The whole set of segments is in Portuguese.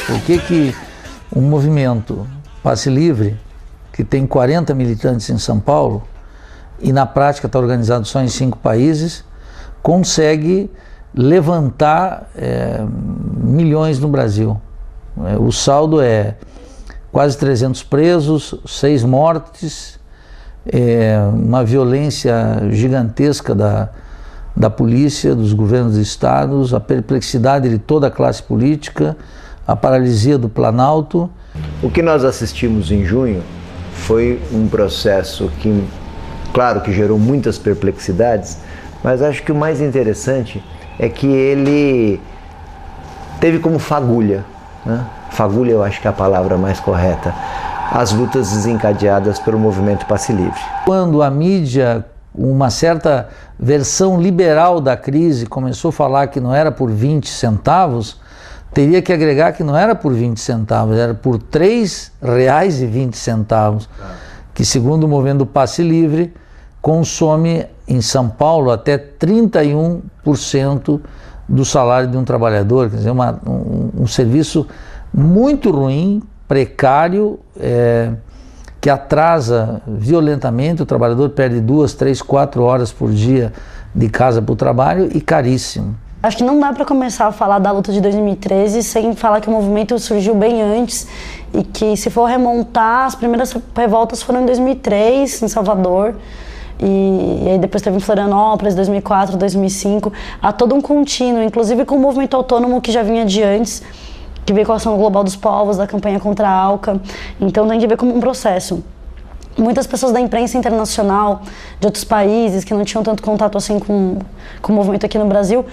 Por que um movimento Passe Livre, que tem 40 militantes em São Paulo, e na prática está organizado só em 5 países, consegue levantar milhões no Brasil. O saldo é quase 300 presos, 6 mortes, uma violência gigantesca da polícia, dos governos dos estados, a perplexidade de toda a classe política, a paralisia do Planalto. O que nós assistimos em junho foi um processo que, claro que gerou muitas perplexidades, mas acho que o mais interessante é que ele teve como fagulha, né? Fagulha eu acho que é a palavra mais correta, as lutas desencadeadas pelo movimento Passe Livre. Quando a mídia, uma certa versão liberal da crise, começou a falar que não era por 20 centavos, teria que agregar que não era por 20 centavos, era por R$ 3,20, que segundo o movimento Passe Livre, consome em São Paulo até 31% do salário de um trabalhador, quer dizer, um serviço muito ruim, precário, que atrasa violentamente, o trabalhador perde 2, 3, 4 horas por dia de casa para o trabalho e caríssimo. Acho que não dá para começar a falar da luta de 2013 sem falar que o movimento surgiu bem antes e que, se for remontar, as primeiras revoltas foram em 2003, em Salvador, e aí depois teve em Florianópolis, 2004, 2005, há todo um contínuo, inclusive com o movimento autônomo que já vinha de antes, que veio com a Ação Global dos Povos, da campanha contra a ALCA, então tem que ver como um processo. Muitas pessoas da imprensa internacional, de outros países, que não tinham tanto contato assim com o movimento aqui no Brasil,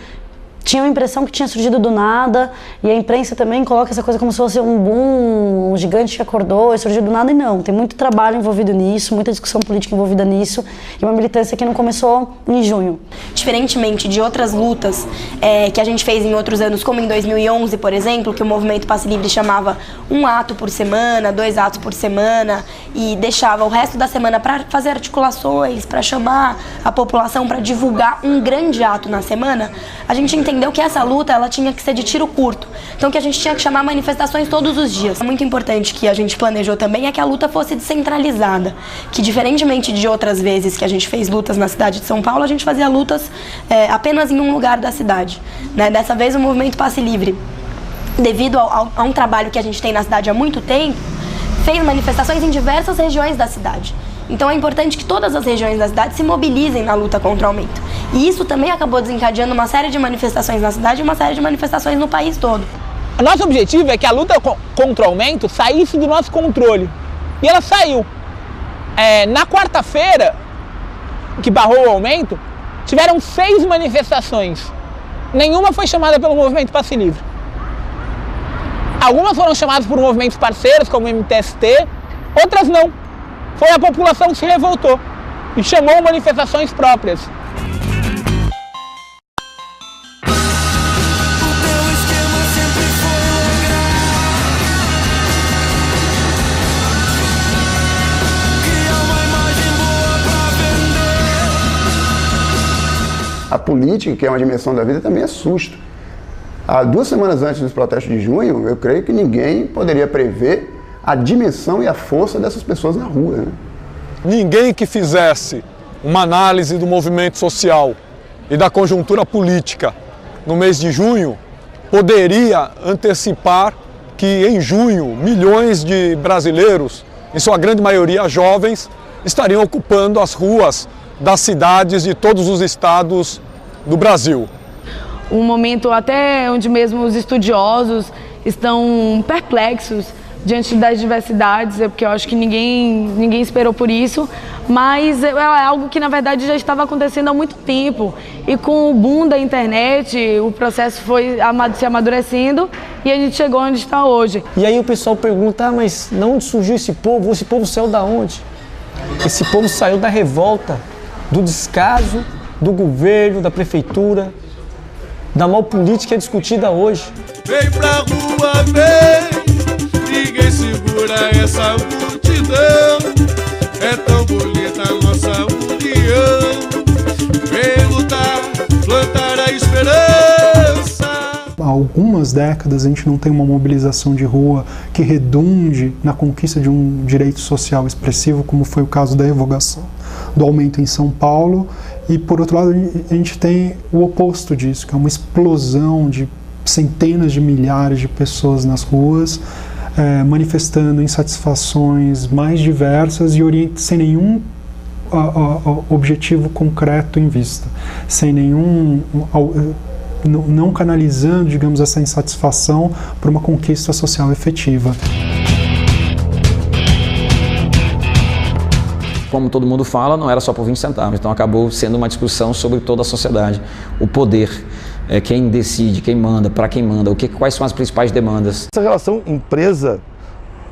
tinham a impressão que tinha surgido do nada, e a imprensa também coloca essa coisa como se fosse um boom, um gigante que acordou e surgiu do nada, e não. Tem muito trabalho envolvido nisso, muita discussão política envolvida nisso, e uma militância que não começou em junho. Diferentemente de outras lutas que a gente fez em outros anos, como em 2011, por exemplo, que o movimento Passe Livre chamava 1 ato por semana, 2 atos por semana, e deixava o resto da semana para fazer articulações, para chamar a população, para divulgar um grande ato na semana, a gente entendeu que essa luta ela tinha que ser de tiro curto, então que a gente tinha que chamar manifestações todos os dias. Muito importante que a gente planejou também é que a luta fosse descentralizada, que diferentemente de outras vezes que a gente fez lutas na cidade de São Paulo, a gente fazia lutas apenas em um lugar da cidade, né? Dessa vez o movimento Passe Livre, devido a um trabalho que a gente tem na cidade há muito tempo, fez manifestações em diversas regiões da cidade. Então é importante que todas as regiões da cidade se mobilizem na luta contra o aumento. E isso também acabou desencadeando uma série de manifestações na cidade e uma série de manifestações no país todo. O nosso objetivo é que a luta contra o aumento saísse do nosso controle. E ela saiu. Na quarta-feira, que barrou o aumento, tiveram 6 manifestações. Nenhuma foi chamada pelo movimento Passe Livre. Algumas foram chamadas por movimentos parceiros, como o MTST, outras não. Foi a população que se revoltou e chamou manifestações próprias. A política, que é uma dimensão da vida, também assusta. Há 2 semanas antes dos protestos de junho, eu creio que ninguém poderia prever a dimensão e a força dessas pessoas na rua, né? Ninguém que fizesse uma análise do movimento social e da conjuntura política no mês de junho poderia antecipar que em junho milhões de brasileiros, em sua grande maioria jovens, estariam ocupando as ruas das cidades de todos os estados do Brasil. Um momento até onde mesmo os estudiosos estão perplexos diante das diversidades, porque eu acho que ninguém esperou por isso, mas é algo que na verdade já estava acontecendo há muito tempo, e com o boom da internet o processo foi se amadurecendo e a gente chegou onde está hoje. E aí o pessoal pergunta, mas de onde surgiu esse povo? Esse povo saiu da onde? Esse povo saiu da revolta, do descaso do governo, da prefeitura, da mal política que é discutida hoje. Vem pra rua, vem, ninguém segura essa multidão. É tão bonita a nossa união. Vem lutar, plantar a esperança. Algumas algumas décadas a gente não tem uma mobilização de rua que redunde na conquista de um direito social expressivo, como foi o caso da revogação do aumento em São Paulo, e por outro lado a gente tem o oposto disso, que é uma explosão de centenas de milhares de pessoas nas ruas, manifestando insatisfações mais diversas e sem nenhum objetivo concreto em vista, sem nenhum, não canalizando, digamos, essa insatisfação para uma conquista social efetiva. Como todo mundo fala, não era só por 20 centavos, então acabou sendo uma discussão sobre toda a sociedade, o poder, quem decide, quem manda, para quem manda, quais são as principais demandas. Essa relação empresa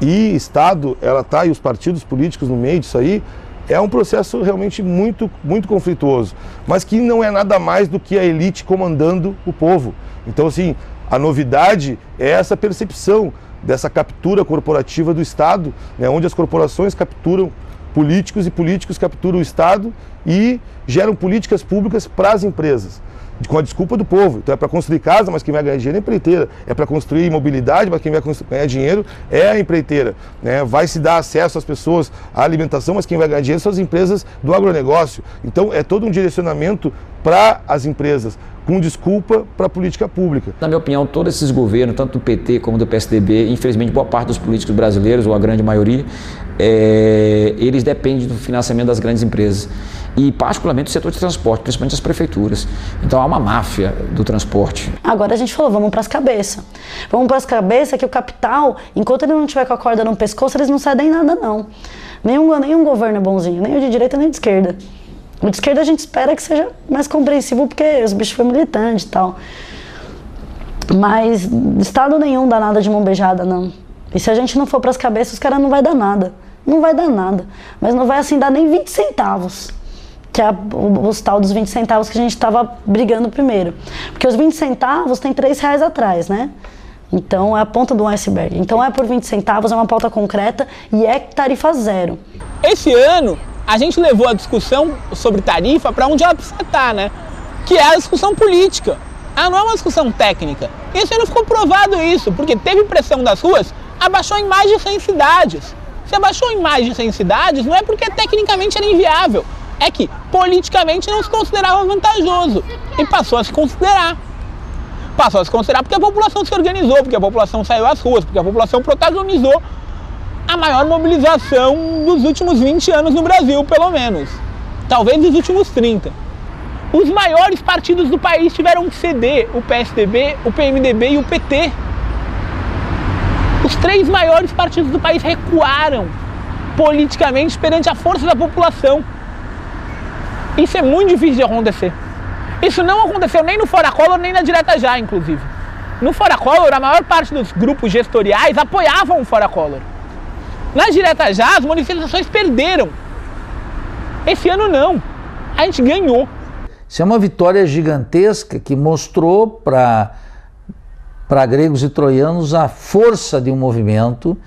e Estado, ela tá, e os partidos políticos no meio disso aí, é um processo realmente muito, muito conflituoso, mas que não é nada mais do que a elite comandando o povo. Então, assim, a novidade é essa percepção dessa captura corporativa do Estado, né, onde as corporações capturam políticos e políticos capturam o Estado e geram políticas públicas para as empresas, com a desculpa do povo. Então é para construir casa, mas quem vai ganhar dinheiro é a empreiteira. É para construir mobilidade, mas quem vai ganhar dinheiro é a empreiteira. Né? Vai se dar acesso às pessoas à alimentação, mas quem vai ganhar dinheiro são as empresas do agronegócio. Então é todo um direcionamento para as empresas, com desculpa para a política pública. Na minha opinião, todos esses governos, tanto do PT como do PSDB, infelizmente boa parte dos políticos brasileiros, ou a grande maioria, eles dependem do financiamento das grandes empresas. E particularmente do setor de transporte, principalmente as prefeituras. Então há uma máfia do transporte. Agora a gente falou, vamos para as cabeças. Vamos para as cabeças que o capital, enquanto ele não tiver com a corda no pescoço, eles não cedem nada não. Nenhum governo é bonzinho, nem o de direita nem o de esquerda. O de esquerda a gente espera que seja mais compreensível porque os bichos foram militantes e tal. Mas Estado nenhum dá nada de mão beijada, não. E se a gente não for para as cabeças, os caras não vai dar nada. Não vai dar nada. Mas não vai assim dar nem 20 centavos. Que é os tal dos 20 centavos que a gente estava brigando primeiro. Porque os 20 centavos tem R$3 atrás, né? Então é a ponta do iceberg. Então é por 20 centavos, é uma pauta concreta e é tarifa zero. Esse ano, a gente levou a discussão sobre tarifa para onde ela precisa estar, né? Que é a discussão política. Ela não é uma discussão técnica. Esse ano ficou provado isso, porque teve pressão das ruas, abaixou em mais de 100 cidades. Se abaixou em mais de 100 cidades, não é porque tecnicamente era inviável. É que politicamente não se considerava vantajoso e passou a se considerar. Passou a se considerar porque a população se organizou, porque a população saiu às ruas, porque a população protagonizou a maior mobilização dos últimos 20 anos no Brasil, pelo menos. Talvez dos últimos 30. Os maiores partidos do país tiveram que ceder, o PSDB, o PMDB e o PT. Os 3 maiores partidos do país recuaram politicamente perante a força da população. Isso é muito difícil de acontecer. Isso não aconteceu nem no Fora Collor, nem na Direta Já, inclusive. No Fora Collor, a maior parte dos grupos gestoriais apoiavam o Fora Collor. Na Direta Já, as manifestações perderam. Esse ano não. A gente ganhou. Isso é uma vitória gigantesca que mostrou para gregos e troianos a força de um movimento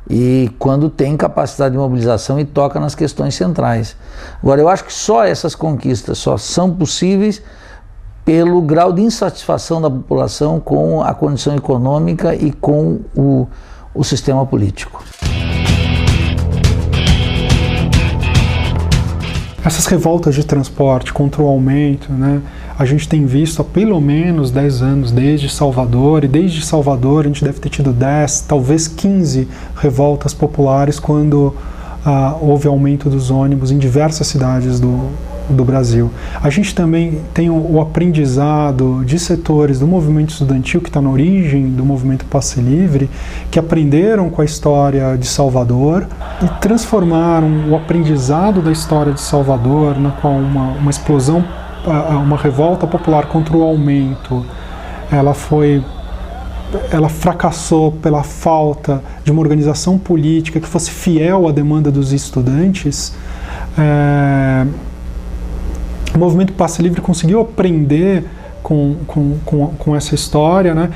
e quando tem capacidade de mobilização e toca nas questões centrais. Agora, eu acho que só essas conquistas só são possíveis pelo grau de insatisfação da população com a condição econômica e com o sistema político. Essas revoltas de transporte contra o aumento, né, a gente tem visto há pelo menos 10 anos, desde Salvador, e desde Salvador a gente deve ter tido 10, talvez 15 revoltas populares quando houve aumento dos ônibus em diversas cidades do Brasil. A gente também tem o aprendizado de setores do movimento estudantil que está na origem do movimento Passe Livre, que aprenderam com a história de Salvador e transformaram o aprendizado da história de Salvador, na qual uma explosão, uma revolta popular contra o aumento, ela fracassou pela falta de uma organização política que fosse fiel à demanda dos estudantes. O movimento Passe Livre conseguiu aprender com essa história, né,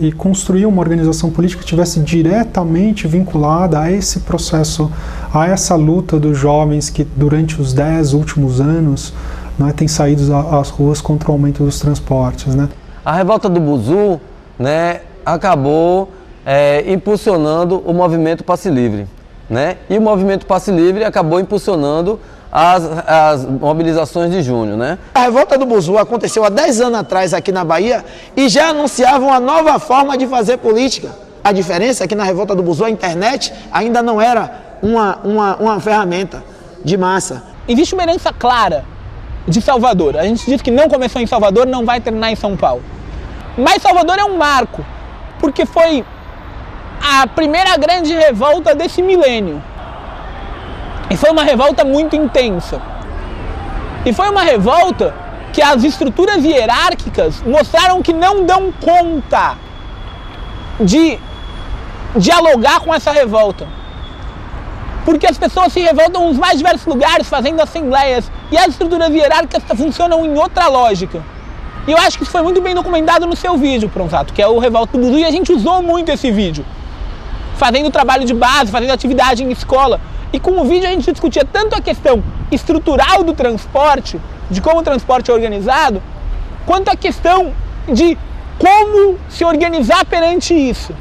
e construir uma organização política que estivesse diretamente vinculada a esse processo, a essa luta dos jovens que durante os 10 últimos anos, né, têm saído às ruas contra o aumento dos transportes. Né. A revolta do Buzu né, acabou impulsionando o movimento Passe Livre, né? E o movimento Passe Livre acabou impulsionando as mobilizações de junho, né? A revolta do Buzu aconteceu há 10 anos atrás aqui na Bahia e já anunciava uma nova forma de fazer política. A diferença é que na revolta do Buzu a internet ainda não era uma ferramenta de massa. Existe uma herança clara de Salvador. A gente diz que não começou em Salvador, não vai terminar em São Paulo. Mas Salvador é um marco, porque foi a primeira grande revolta desse milênio. E foi uma revolta muito intensa. E foi uma revolta que as estruturas hierárquicas mostraram que não dão conta de dialogar com essa revolta. Porque as pessoas se revoltam nos mais diversos lugares, fazendo assembleias, e as estruturas hierárquicas funcionam em outra lógica. E eu acho que isso foi muito bem documentado no seu vídeo, Pronsato, que é o Revolta do Buzu, e a gente usou muito esse vídeo, fazendo trabalho de base, fazendo atividade em escola. E com o vídeo a gente discutia tanto a questão estrutural do transporte, de como o transporte é organizado, quanto a questão de como se organizar perante isso.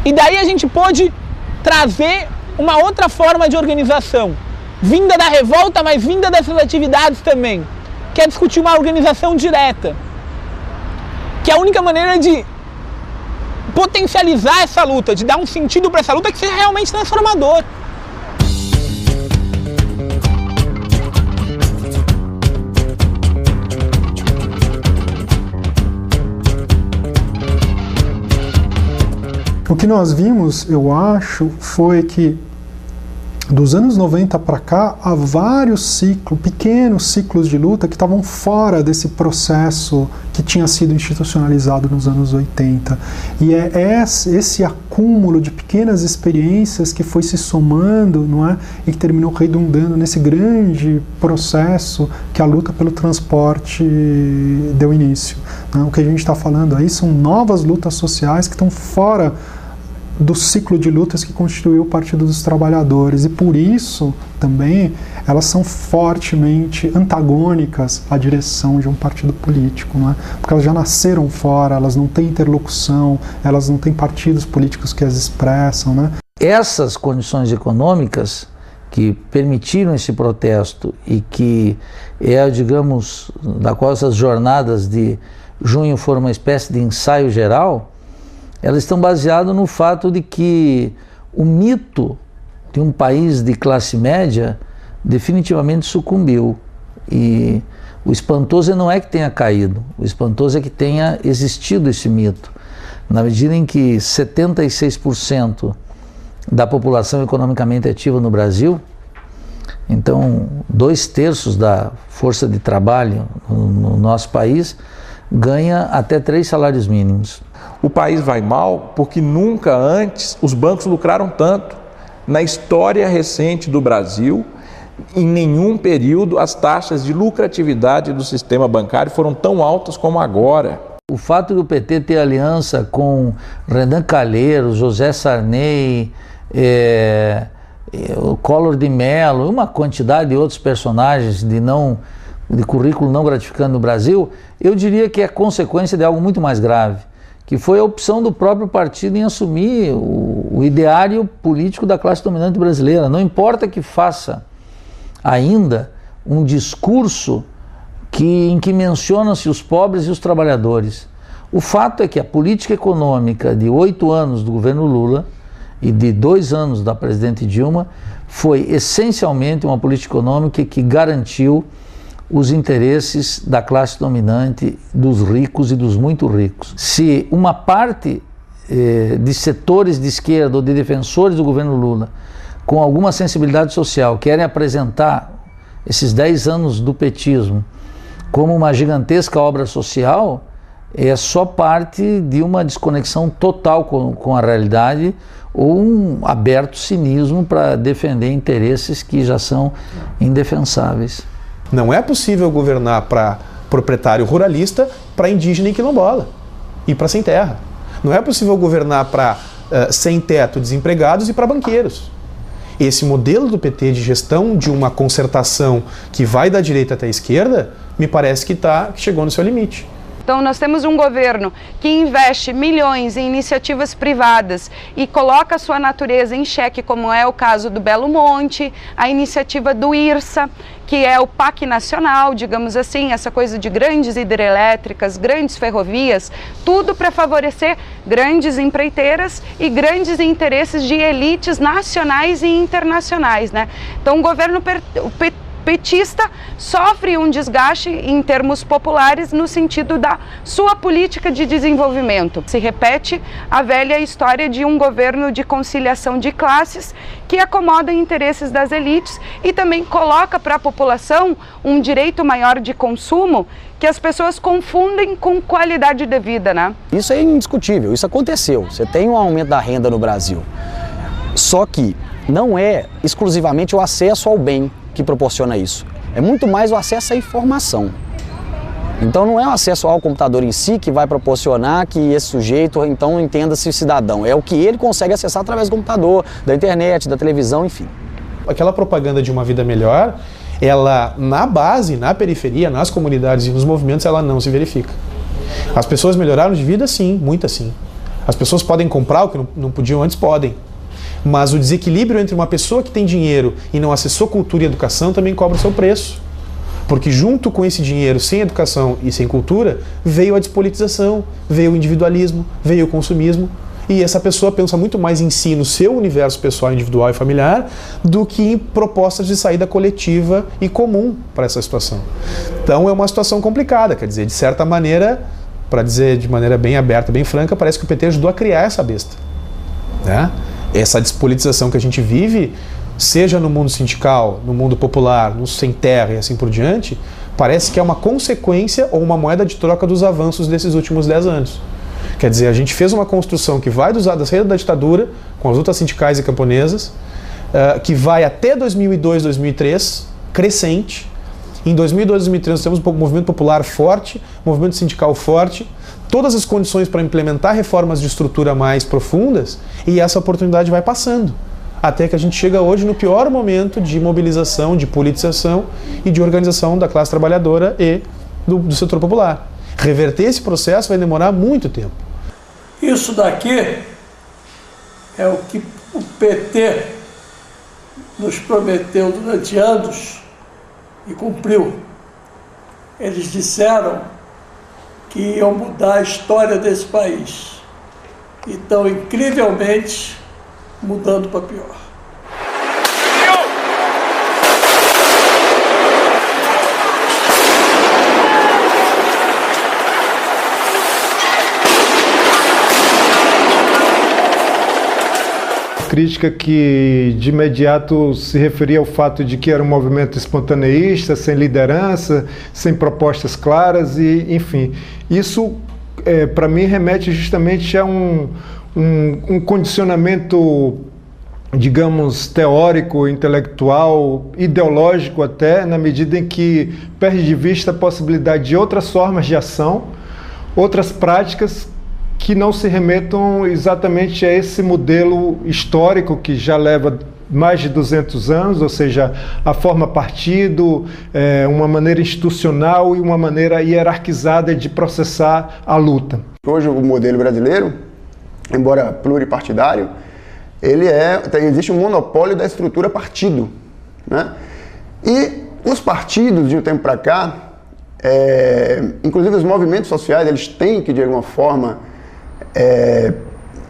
E daí a gente pôde trazer uma outra forma de organização, vinda da revolta, mas vinda dessas atividades também, que é discutir uma organização direta, que é a única maneira de potencializar essa luta, de dar um sentido para essa luta que seja realmente transformador. O que nós vimos, eu acho, foi que dos anos 90 para cá, há vários ciclos, pequenos ciclos de luta que estavam fora desse processo que tinha sido institucionalizado nos anos 80. E é esse acúmulo de pequenas experiências que foi se somando, não é? E que terminou redundando nesse grande processo que a luta pelo transporte deu início. Né? O que a gente está falando aí são novas lutas sociais que estão fora do ciclo de lutas que constituiu o Partido dos Trabalhadores, e por isso também elas são fortemente antagônicas à direção de um partido político, não é? Porque elas já nasceram fora, elas não têm interlocução, elas não têm partidos políticos que as expressam, né? Essas condições econômicas que permitiram esse protesto e que digamos, da qual essas jornadas de junho foram uma espécie de ensaio geral, elas estão baseadas no fato de que o mito de um país de classe média definitivamente sucumbiu. E o espantoso não é que tenha caído, o espantoso é que tenha existido esse mito. Na medida em que 76% da população economicamente ativa no Brasil, então 2/3 da força de trabalho no nosso país, ganha até 3 salários mínimos. O país vai mal porque nunca antes os bancos lucraram tanto. Na história recente do Brasil, em nenhum período as taxas de lucratividade do sistema bancário foram tão altas como agora. O fato do PT ter aliança com Renan Calheiros, José Sarney, o Collor de Mello, uma quantidade de outros personagens de currículo não gratificante no Brasil, eu diria que é consequência de algo muito mais grave, que foi a opção do próprio partido em assumir o ideário político da classe dominante brasileira. Não importa que faça ainda um discurso em que mencionam-se os pobres e os trabalhadores. O fato é que a política econômica de 8 anos do governo Lula e de 2 anos da presidente Dilma foi essencialmente uma política econômica que garantiu os interesses da classe dominante, dos ricos e dos muito ricos. Se uma parte de setores de esquerda ou de defensores do governo Lula, com alguma sensibilidade social, querem apresentar esses 10 anos do petismo como uma gigantesca obra social, é só parte de uma desconexão total com a realidade ou um aberto cinismo para defender interesses que já são indefensáveis. Não é possível governar para proprietário ruralista, para indígena e quilombola e para sem terra. Não é possível governar para sem teto, desempregados e para banqueiros. Esse modelo do PT de gestão de uma concertação que vai da direita até a esquerda, me parece que chegou no seu limite. Então nós temos um governo que investe milhões em iniciativas privadas e coloca a sua natureza em xeque, como é o caso do Belo Monte, a iniciativa do IRSA, que é o PAC nacional, digamos assim, essa coisa de grandes hidrelétricas, grandes ferrovias, tudo para favorecer grandes empreiteiras e grandes interesses de elites nacionais e internacionais, né? Então o governo petista sofre um desgaste em termos populares no sentido da sua política de desenvolvimento. Se repete a velha história de um governo de conciliação de classes que acomoda interesses das elites e também coloca para a população um direito maior de consumo que as pessoas confundem com qualidade de vida, né? Isso é indiscutível, isso aconteceu. Você tem um aumento da renda no Brasil. Só que não é exclusivamente o acesso ao bem que proporciona isso. É muito mais o acesso à informação. Então não é o acesso ao computador em si que vai proporcionar que esse sujeito então entenda-se cidadão. É o que ele consegue acessar através do computador, da internet, da televisão, enfim. Aquela propaganda de uma vida melhor, ela na base, na periferia, nas comunidades e nos movimentos, ela não se verifica. As pessoas melhoraram de vida? Sim, muitas sim. As pessoas podem comprar o que não podiam antes? Podem. Mas o desequilíbrio entre uma pessoa que tem dinheiro e não acessou cultura e educação também cobra o seu preço. Porque junto com esse dinheiro, sem educação e sem cultura, veio a despolitização, veio o individualismo, veio o consumismo. E essa pessoa pensa muito mais em si, no seu universo pessoal, individual e familiar, do que em propostas de saída coletiva e comum para essa situação. Então é uma situação complicada, quer dizer, de certa maneira, para dizer de maneira bem aberta, bem franca, parece que o PT ajudou a criar essa besta, né? Essa despolitização que a gente vive, seja no mundo sindical, no mundo popular, no sem terra e assim por diante, parece que é uma consequência ou uma moeda de troca dos avanços desses últimos 10 anos. Quer dizer, a gente fez uma construção que vai da saída da ditadura, com as lutas sindicais e camponesas, que vai até 2002, 2003, crescente. Em 2002, 2003 nós temos um movimento popular forte, movimento sindical forte, todas as condições para implementar reformas de estrutura mais profundas, e essa oportunidade vai passando. Até que a gente chega hoje no pior momento de mobilização, de politização e de organização da classe trabalhadora e do setor popular. Reverter esse processo vai demorar muito tempo. Isso daqui é o que o PT nos prometeu durante anos e cumpriu. Eles disseram que iam mudar a história desse país. E estão incrivelmente mudando para pior. Crítica que de imediato se referia ao fato de que era um movimento espontaneísta, sem liderança, sem propostas claras e, enfim, isso para mim remete justamente a um condicionamento, digamos, teórico, intelectual, ideológico até, na medida em que perde de vista a possibilidade de outras formas de ação, outras práticas que não se remetam exatamente a esse modelo histórico que já leva mais de 200 anos, ou seja, a forma partido, uma maneira institucional e uma maneira hierarquizada de processar a luta. Hoje o modelo brasileiro, embora pluripartidário, existe um monopólio da estrutura partido, né? E os partidos, de um tempo para cá, inclusive os movimentos sociais, eles têm que, de alguma forma,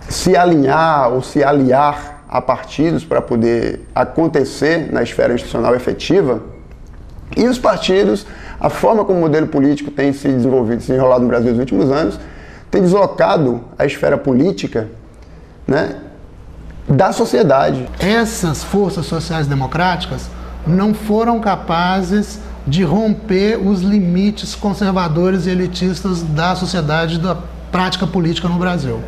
se alinhar ou se aliar a partidos para poder acontecer na esfera institucional efetiva. E os partidos, a forma como o modelo político tem se desenvolvido, se enrolado no Brasil nos últimos anos, tem deslocado a esfera política, né, da sociedade. Essas forças sociais democráticas não foram capazes de romper os limites conservadores e elitistas da sociedade da prática política no Brasil.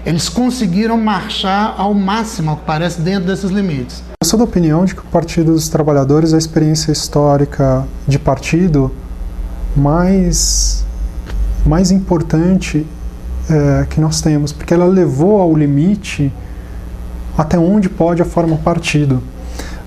Eles conseguiram marchar ao máximo, ao que parece, dentro desses limites. Eu sou da opinião de que o Partido dos Trabalhadores é a experiência histórica de partido mais importante que nós temos, porque ela levou ao limite até onde pode a forma partido.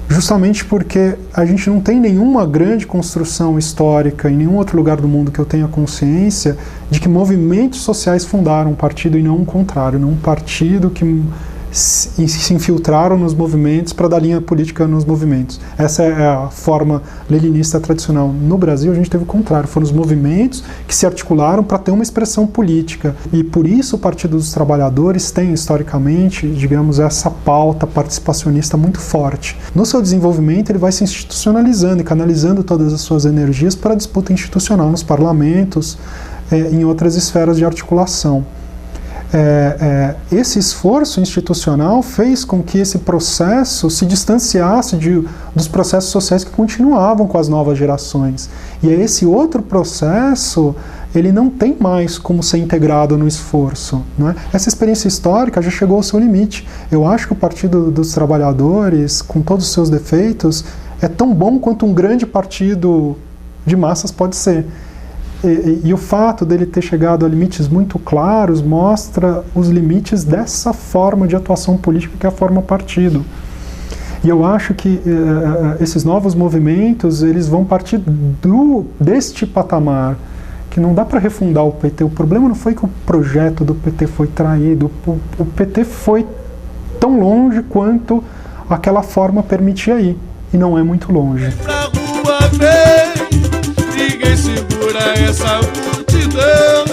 justamente porque a gente não tem nenhuma grande construção histórica em nenhum outro lugar do mundo que eu tenha consciência de que movimentos sociais fundaram um partido e não o contrário, não um partido que se infiltraram nos movimentos para dar linha política nos movimentos. Essa é a forma leninista tradicional. No Brasil, a gente teve o contrário. Foram os movimentos que se articularam para ter uma expressão política. E por isso o Partido dos Trabalhadores tem, historicamente, digamos, essa pauta participacionista muito forte. No seu desenvolvimento, ele vai se institucionalizando e canalizando todas as suas energias para a disputa institucional nos parlamentos, em outras esferas de articulação. Esse esforço institucional fez com que esse processo se distanciasse dos processos sociais que continuavam com as novas gerações. E esse outro processo, ele não tem mais como ser integrado no esforço, não é? Essa experiência histórica já chegou ao seu limite. Eu acho que o Partido dos Trabalhadores, com todos os seus defeitos, é tão bom quanto um grande partido de massas pode ser. E o fato dele ter chegado a limites muito claros mostra os limites dessa forma de atuação política que é a forma partido. E eu acho que esses novos movimentos, eles vão partir deste patamar, que não dá para refundar o PT. O problema não foi que o projeto do PT foi traído, o PT foi tão longe quanto aquela forma permitia ir, e não é muito longe. Ninguém segura essa multidão.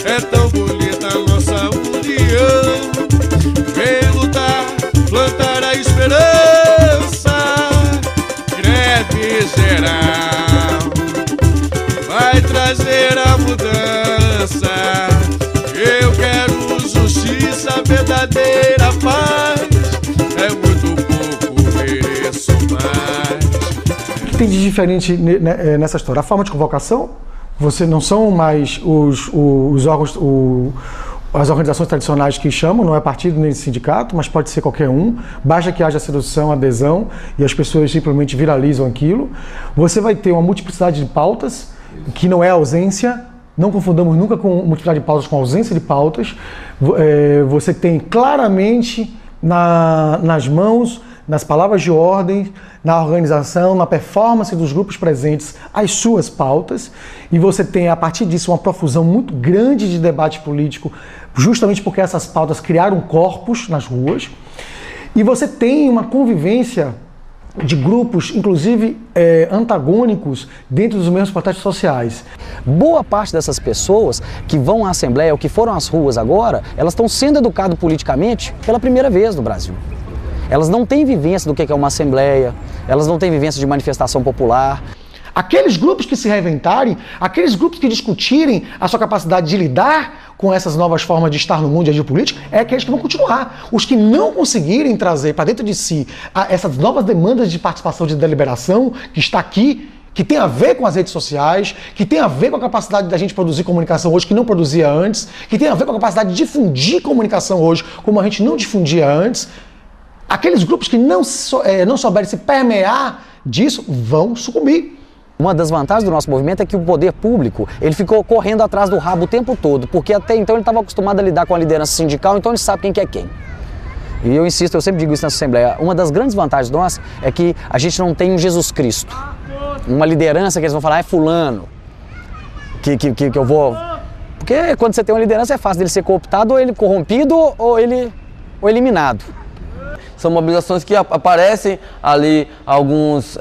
É tão bonita a nossa união. Vem lutar, plantar a esperança. Greve geral vai trazer a mudança. Eu quero justiça, verdadeira paz. É muito pouco, mereço mais. O que tem de diferente nessa história? A forma de convocação, você não são mais os órgãos, as organizações tradicionais que chamam, não é partido nem sindicato, mas pode ser qualquer um, basta que haja sedução, adesão, e as pessoas simplesmente viralizam aquilo. Você vai ter uma multiplicidade de pautas, que não é ausência, não confundamos nunca com multiplicidade de pautas com ausência de pautas. Você tem claramente nas mãos, nas palavras de ordem, na organização, na performance dos grupos presentes, as suas pautas, e você tem, a partir disso, uma profusão muito grande de debate político, justamente porque essas pautas criaram corpos nas ruas, e você tem uma convivência de grupos, inclusive antagônicos, dentro dos mesmos protestos sociais. Boa parte dessas pessoas que vão à Assembleia ou que foram às ruas agora, elas estão sendo educadas politicamente pela primeira vez no Brasil. Elas não têm vivência do que é uma assembleia, elas não têm vivência de manifestação popular. Aqueles grupos que se reinventarem, aqueles grupos que discutirem a sua capacidade de lidar com essas novas formas de estar no mundo e agir político, é aqueles que vão continuar. Os que não conseguirem trazer para dentro de si essas novas demandas de participação de deliberação, que está aqui, que tem a ver com as redes sociais, que tem a ver com a capacidade da gente produzir comunicação hoje que não produzia antes, que tem a ver com a capacidade de difundir comunicação hoje como a gente não difundia antes. Aqueles grupos que não souberem se permear disso vão sucumbir. Uma das vantagens do nosso movimento é que o poder público ele ficou correndo atrás do rabo o tempo todo, porque até então ele estava acostumado a lidar com a liderança sindical, então ele sabe quem que é quem. E eu insisto, eu sempre digo isso na Assembleia, uma das grandes vantagens nossas é que a gente não tem um Jesus Cristo, uma liderança que eles vão falar, é fulano, que eu vou... Porque quando você tem uma liderança é fácil dele ser cooptado, ou ele corrompido, ou eliminado. São mobilizações que aparecem ali alguns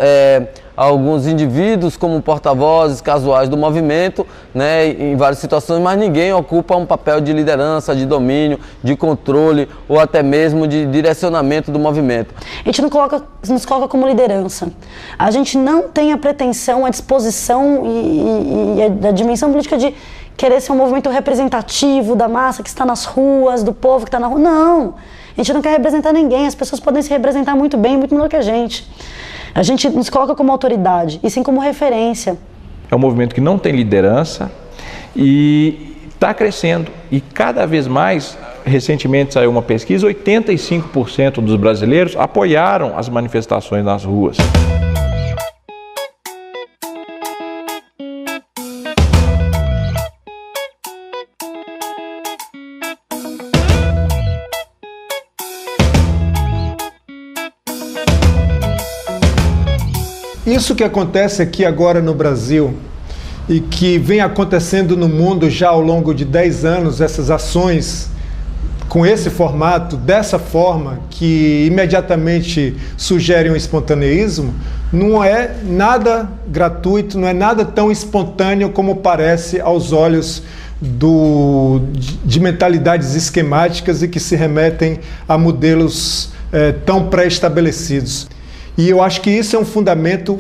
indivíduos como porta-vozes casuais do movimento, né, em várias situações, mas ninguém ocupa um papel de liderança, de domínio, de controle ou até mesmo de direcionamento do movimento. A gente não nos coloca como liderança. A gente não tem a pretensão, a disposição e a dimensão política de querer ser um movimento representativo da massa que está nas ruas, do povo que está na rua. Não! A gente não quer representar ninguém, as pessoas podem se representar muito bem, muito melhor que a gente. A gente nos coloca como autoridade, e sim como referência. É um movimento que não tem liderança e está crescendo. E cada vez mais, recentemente saiu uma pesquisa, 85% dos brasileiros apoiaram as manifestações nas ruas. Isso que acontece aqui agora no Brasil e que vem acontecendo no mundo já ao longo de 10 anos, essas ações com esse formato, dessa forma, que imediatamente sugerem um espontaneísmo, não é nada gratuito, não é nada tão espontâneo como parece aos olhos de mentalidades esquemáticas e que se remetem a modelos tão pré-estabelecidos. E eu acho que isso é um fundamento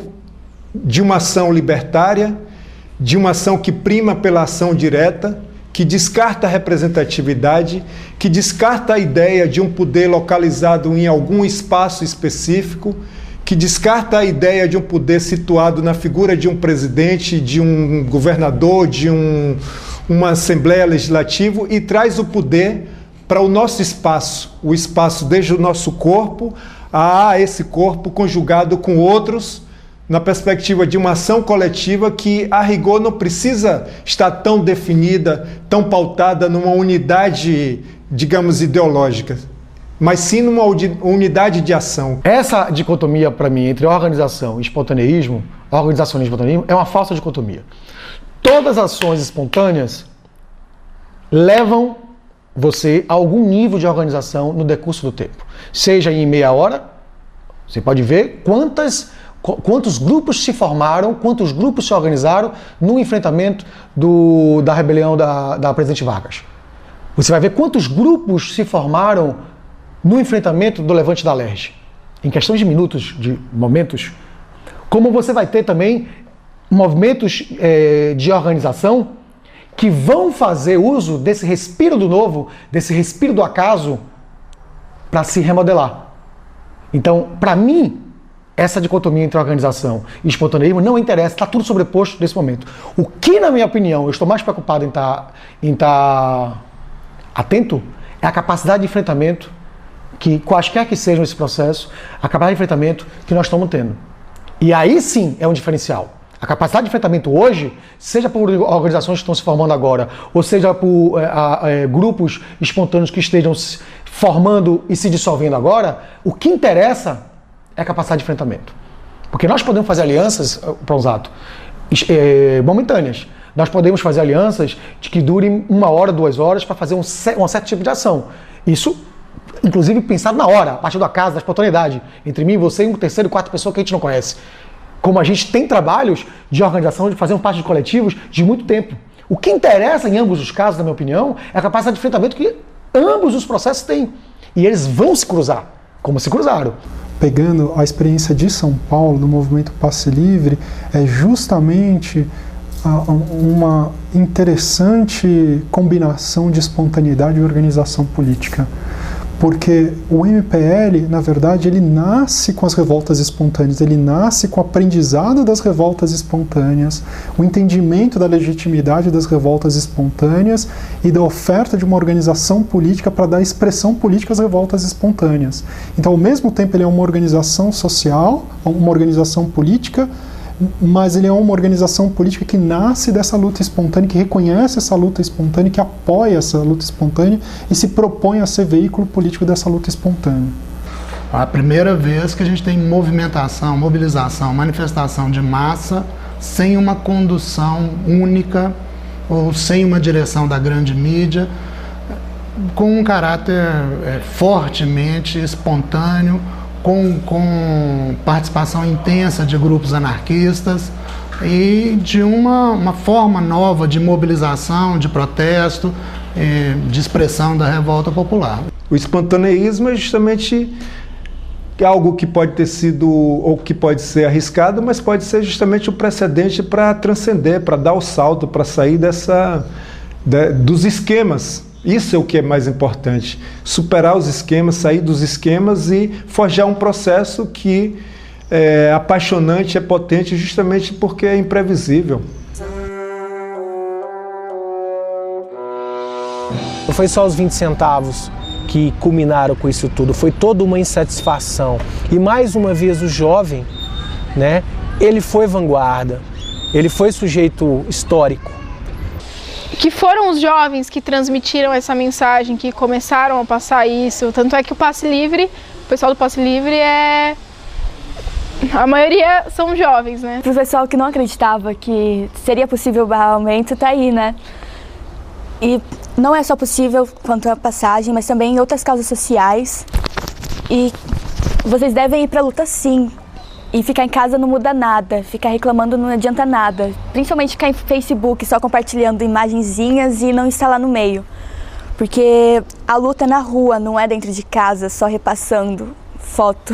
de uma ação libertária, de uma ação que prima pela ação direta, que descarta a representatividade, que descarta a ideia de um poder localizado em algum espaço específico, que descarta a ideia de um poder situado na figura de um presidente, de um governador, de uma assembleia legislativa e traz o poder para o nosso espaço, o espaço desde o nosso corpo a esse corpo conjugado com outros, na perspectiva de uma ação coletiva que, a rigor, não precisa estar tão definida, tão pautada numa unidade, digamos, ideológica, mas sim numa unidade de ação. Essa dicotomia, para mim, entre organização e espontaneísmo, organizacionismo e espontaneísmo, é uma falsa dicotomia. Todas as ações espontâneas levam você a algum nível de organização no decurso do tempo. Seja em meia hora, você pode ver quantos grupos se formaram, quantos grupos se organizaram no enfrentamento da rebelião da presidente Vargas. Você vai ver quantos grupos se formaram no enfrentamento do levante da Alerj. Em questão de minutos, de momentos. Como você vai ter também movimentos de organização que vão fazer uso desse respiro do novo, desse respiro do acaso, para se remodelar. Então, para mim, essa dicotomia entre organização e espontaneísmo não interessa, está tudo sobreposto nesse momento. O que, na minha opinião, eu estou mais preocupado em estar atento é a capacidade de enfrentamento, que quaisquer que sejam esse processo, a capacidade de enfrentamento que nós estamos tendo. E aí sim é um diferencial. A capacidade de enfrentamento hoje, seja por organizações que estão se formando agora, ou seja por grupos espontâneos que estejam se formando e se dissolvendo agora, o que interessa é a capacidade de enfrentamento. Porque nós podemos fazer alianças, Pronzato, momentâneas. Nós podemos fazer alianças de que durem 1 hora, 2 horas para fazer um certo tipo de ação. Isso, inclusive, pensado na hora, a partir do acaso, da espontaneidade, entre mim, você e um terceiro, 4 pessoas que a gente não conhece. Como a gente tem trabalhos de organização, de fazer parte de coletivos de muito tempo. O que interessa em ambos os casos, na minha opinião, é a capacidade de enfrentamento que ambos os processos têm. E eles vão se cruzar, como se cruzaram. Pegando a experiência de São Paulo, no movimento Passe Livre, é justamente uma interessante combinação de espontaneidade e organização política. Porque o MPL, na verdade, ele nasce com as revoltas espontâneas, ele nasce com o aprendizado das revoltas espontâneas, o entendimento da legitimidade das revoltas espontâneas e da oferta de uma organização política para dar expressão política às revoltas espontâneas. Então, ao mesmo tempo, ele é uma organização social, uma organização política, mas ele é uma organização política que nasce dessa luta espontânea, que reconhece essa luta espontânea, que apoia essa luta espontânea e se propõe a ser veículo político dessa luta espontânea. A primeira vez que a gente tem movimentação, mobilização, manifestação de massa sem uma condução única ou sem uma direção da grande mídia, com um caráter fortemente espontâneo, com participação intensa de grupos anarquistas e de uma forma nova de mobilização, de protesto, de expressão da revolta popular. O espontaneísmo é justamente algo que pode ter sido, ou que pode ser arriscado, mas pode ser justamente o precedente para transcender, para dar o salto, para sair dos esquemas. Isso é o que é mais importante, superar os esquemas, sair dos esquemas e forjar um processo que é apaixonante, é potente, justamente porque é imprevisível. Não foi só os 20 centavos que culminaram com isso tudo, foi toda uma insatisfação. E mais uma vez o jovem, né, ele foi vanguarda, ele foi sujeito histórico. Que foram os jovens que transmitiram essa mensagem, que começaram a passar isso. Tanto é que o Passe Livre, o pessoal do Passe Livre A maioria são jovens, né? Pro pessoal que não acreditava que seria possível o barramento, tá aí, né? E não é só possível quanto à passagem, mas também em outras causas sociais. E vocês devem ir pra luta sim. E ficar em casa não muda nada, ficar reclamando não adianta nada. Principalmente ficar em Facebook só compartilhando imagenzinhas e não estar lá no meio. Porque a luta é na rua, não é dentro de casa, só repassando foto.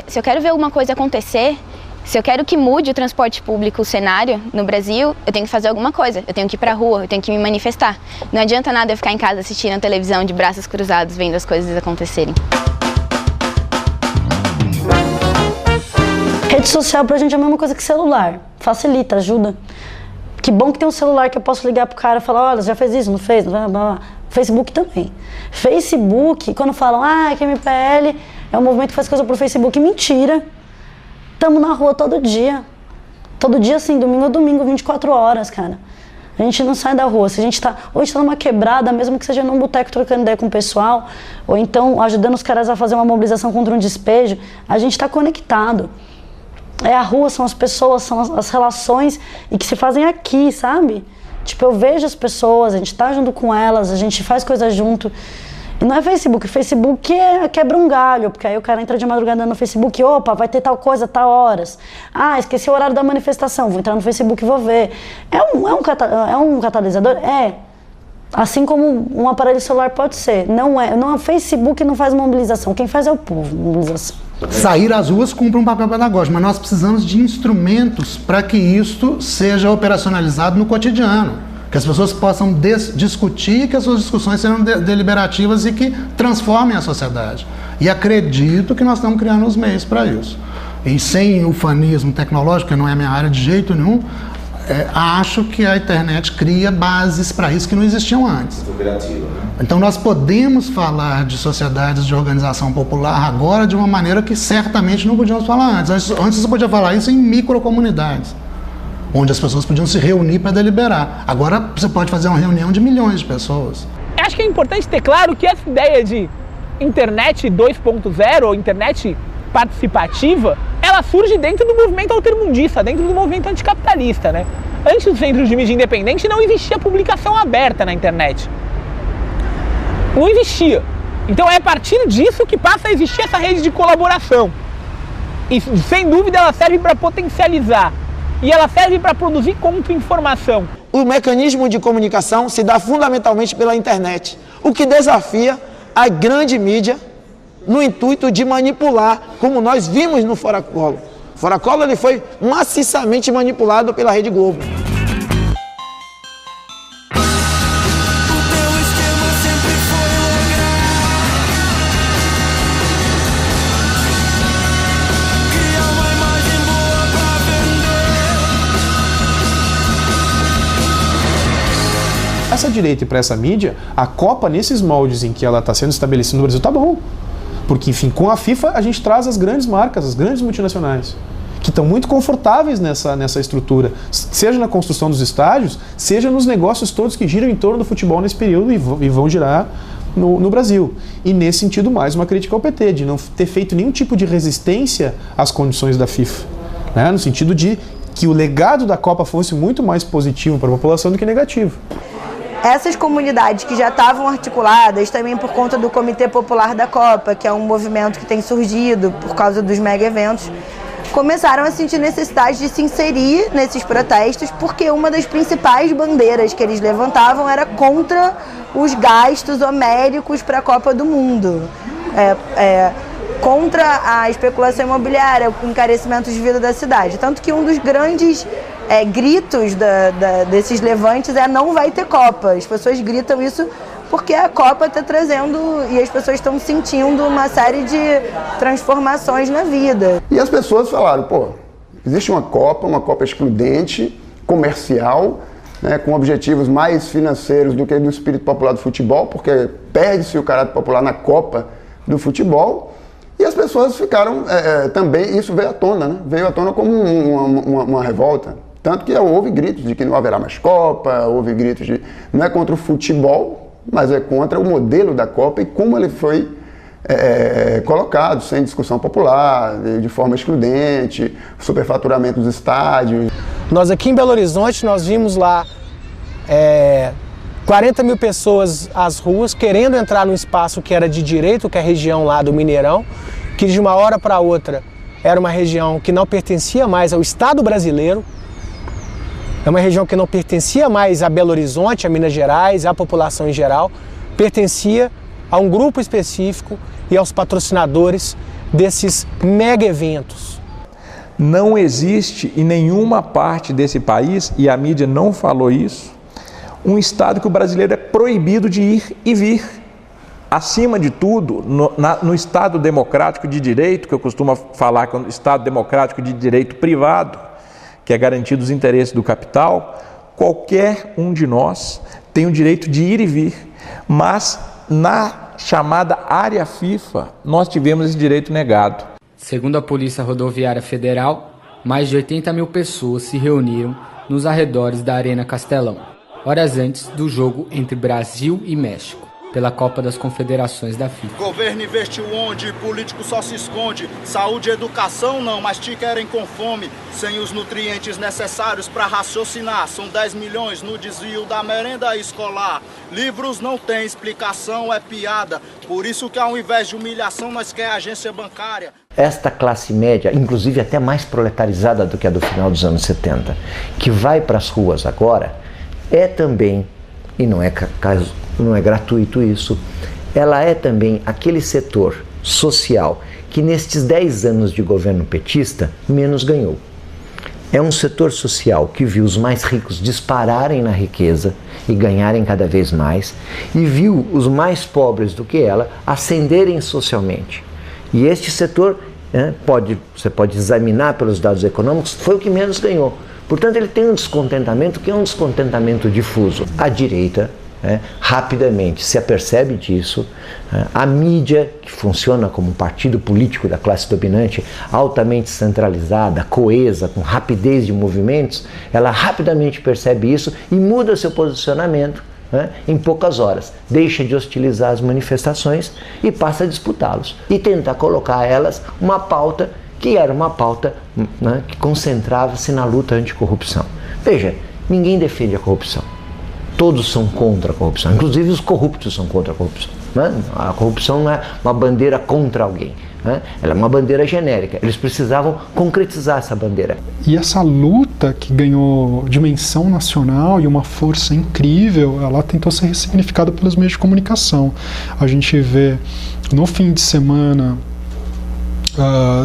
Se eu quero ver alguma coisa acontecer, se eu quero que mude o transporte público, o cenário no Brasil, eu tenho que fazer alguma coisa. Eu tenho que ir pra rua, eu tenho que me manifestar. Não adianta nada eu ficar em casa assistindo a televisão de braços cruzados, vendo as coisas acontecerem. Rede social pra gente é a mesma coisa que celular. Facilita, ajuda. Que bom que tem um celular que eu posso ligar pro cara e falar, olha, já fez isso, não fez? Facebook também. Facebook, quando falam, que MPL é um movimento que faz coisa pro Facebook, mentira. Estamos na rua todo dia. Todo dia, assim, domingo a domingo, 24 horas, cara. A gente não sai da rua. Se a gente tá, ou a gente tá numa quebrada, mesmo que seja num boteco trocando ideia com o pessoal, ou então ajudando os caras a fazer uma mobilização contra um despejo, a gente tá conectado. É a rua, são as pessoas, são as relações e que se fazem aqui, sabe? Tipo, eu vejo as pessoas, a gente tá junto com elas, a gente faz coisa junto. E não é Facebook, Facebook quebra um galho, porque aí o cara entra de madrugada no Facebook, opa, vai ter tal coisa, tal horas. Esqueci o horário da manifestação, vou entrar no Facebook e vou ver. É um catalisador? É. Assim como um aparelho celular pode ser. Não é o Facebook não faz mobilização, quem faz é o povo, mobilização. Sair às ruas cumpre um papel pedagógico, mas nós precisamos de instrumentos para que isto seja operacionalizado no cotidiano. Que as pessoas possam discutir, que as suas discussões sejam deliberativas e que transformem a sociedade. E acredito que nós estamos criando os meios para isso. E sem ufanismo tecnológico, que não é a minha área de jeito nenhum, acho que a internet cria bases para isso que não existiam antes. Então nós podemos falar de sociedades de organização popular agora de uma maneira que certamente não podíamos falar antes. Antes você podia falar isso em microcomunidades, onde as pessoas podiam se reunir para deliberar. Agora você pode fazer uma reunião de milhões de pessoas. Acho que é importante ter claro que essa ideia de internet 2.0 ou internet participativa, ela surge dentro do movimento altermundista, dentro do movimento anticapitalista, né? Antes dos centros de mídia independente não existia publicação aberta na internet. Não existia. Então é a partir disso que passa a existir essa rede de colaboração. E sem dúvida ela serve para potencializar. E ela serve para produzir contra-informação. O mecanismo de comunicação se dá fundamentalmente pela internet, o que desafia a grande mídia no intuito de manipular, como nós vimos no Fora Collor. O Fora Collor ele foi maciçamente manipulado pela Rede Globo. Essa direita e para essa mídia, a Copa, nesses moldes em que ela está sendo estabelecida no Brasil, tá bom. Porque, enfim, com a FIFA a gente traz as grandes marcas, as grandes multinacionais, que estão muito confortáveis nessa estrutura, seja na construção dos estádios, seja nos negócios todos que giram em torno do futebol nesse período e vão girar no Brasil. E nesse sentido, mais uma crítica ao PT, de não ter feito nenhum tipo de resistência às condições da FIFA, né? No sentido de que o legado da Copa fosse muito mais positivo para a população do que negativo. Essas comunidades que já estavam articuladas, também por conta do Comitê Popular da Copa, que é um movimento que tem surgido por causa dos mega eventos, começaram a sentir necessidade de se inserir nesses protestos, porque uma das principais bandeiras que eles levantavam era contra os homéricos para a Copa do Mundo. Contra a especulação imobiliária, o encarecimento de vida da cidade. Tanto que um dos grandes gritos desses levantes não vai ter Copa. As pessoas gritam isso porque a Copa está trazendo e as pessoas estão sentindo uma série de transformações na vida. E as pessoas falaram, existe uma Copa excludente, comercial, né, com objetivos mais financeiros do que do espírito popular do futebol, porque perde-se o caráter popular na Copa do futebol. E as pessoas ficaram, também, isso veio à tona, né? Veio à tona como uma revolta. Tanto que houve gritos de que não haverá mais Copa, houve gritos de... Não é contra o futebol, mas é contra o modelo da Copa e como ele foi colocados sem discussão popular, de forma excludente, superfaturamento dos estádios. Nós aqui em Belo Horizonte, nós vimos lá 40 mil pessoas às ruas querendo entrar num espaço que era de direito, que é a região lá do Mineirão, que de uma hora para outra era uma região que não pertencia mais ao Estado brasileiro, é uma região que não pertencia mais a Belo Horizonte, a Minas Gerais, à população em geral, pertencia a um grupo específico e aos patrocinadores desses mega eventos. Não existe em nenhuma parte desse país, e a mídia não falou isso, um estado que o brasileiro é proibido de ir e vir. Acima de tudo, no Estado democrático de direito, que eu costumo falar que é um Estado democrático de direito privado, que é garantido os interesses do capital, qualquer um de nós tem o direito de ir e vir, mas na chamada área FIFA, nós tivemos esse direito negado. Segundo a Polícia Rodoviária Federal, mais de 80 mil pessoas se reuniram nos arredores da Arena Castelão, horas antes do jogo entre Brasil e México, pela Copa das Confederações da FIFA. Governo investiu onde, político só se esconde. Saúde e educação não, mas te querem com fome, sem os nutrientes necessários para raciocinar. São 10 milhões no desvio da merenda escolar. Livros não tem explicação, é piada. Por isso que ao invés de humilhação nós quer agência bancária. Esta classe média, inclusive até mais proletarizada do que a do final dos anos 70, que vai para as ruas agora, é também, e não é gratuito isso, ela é também aquele setor social que nestes 10 anos de governo petista menos ganhou. É um setor social que viu os mais ricos dispararem na riqueza e ganharem cada vez mais, e viu os mais pobres do que ela ascenderem socialmente. E este setor, você pode examinar pelos dados econômicos, foi o que menos ganhou. Portanto, ele tem um descontentamento que é um descontentamento difuso. A direita rapidamente se apercebe disso, a mídia, que funciona como um partido político da classe dominante, altamente centralizada, coesa, com rapidez de movimentos, ela rapidamente percebe isso e muda seu posicionamento em poucas horas. Deixa de hostilizar as manifestações e passa a disputá-los. E tentar colocar a elas uma pauta que era uma pauta que concentrava-se na luta anticorrupção. Veja, ninguém defende a corrupção. Todos são contra a corrupção, inclusive os corruptos são contra a corrupção. A corrupção não é uma bandeira contra alguém, ela é uma bandeira genérica. Eles precisavam concretizar essa bandeira. E essa luta que ganhou dimensão nacional e uma força incrível, ela tentou ser ressignificada pelos meios de comunicação. A gente vê no fim de semana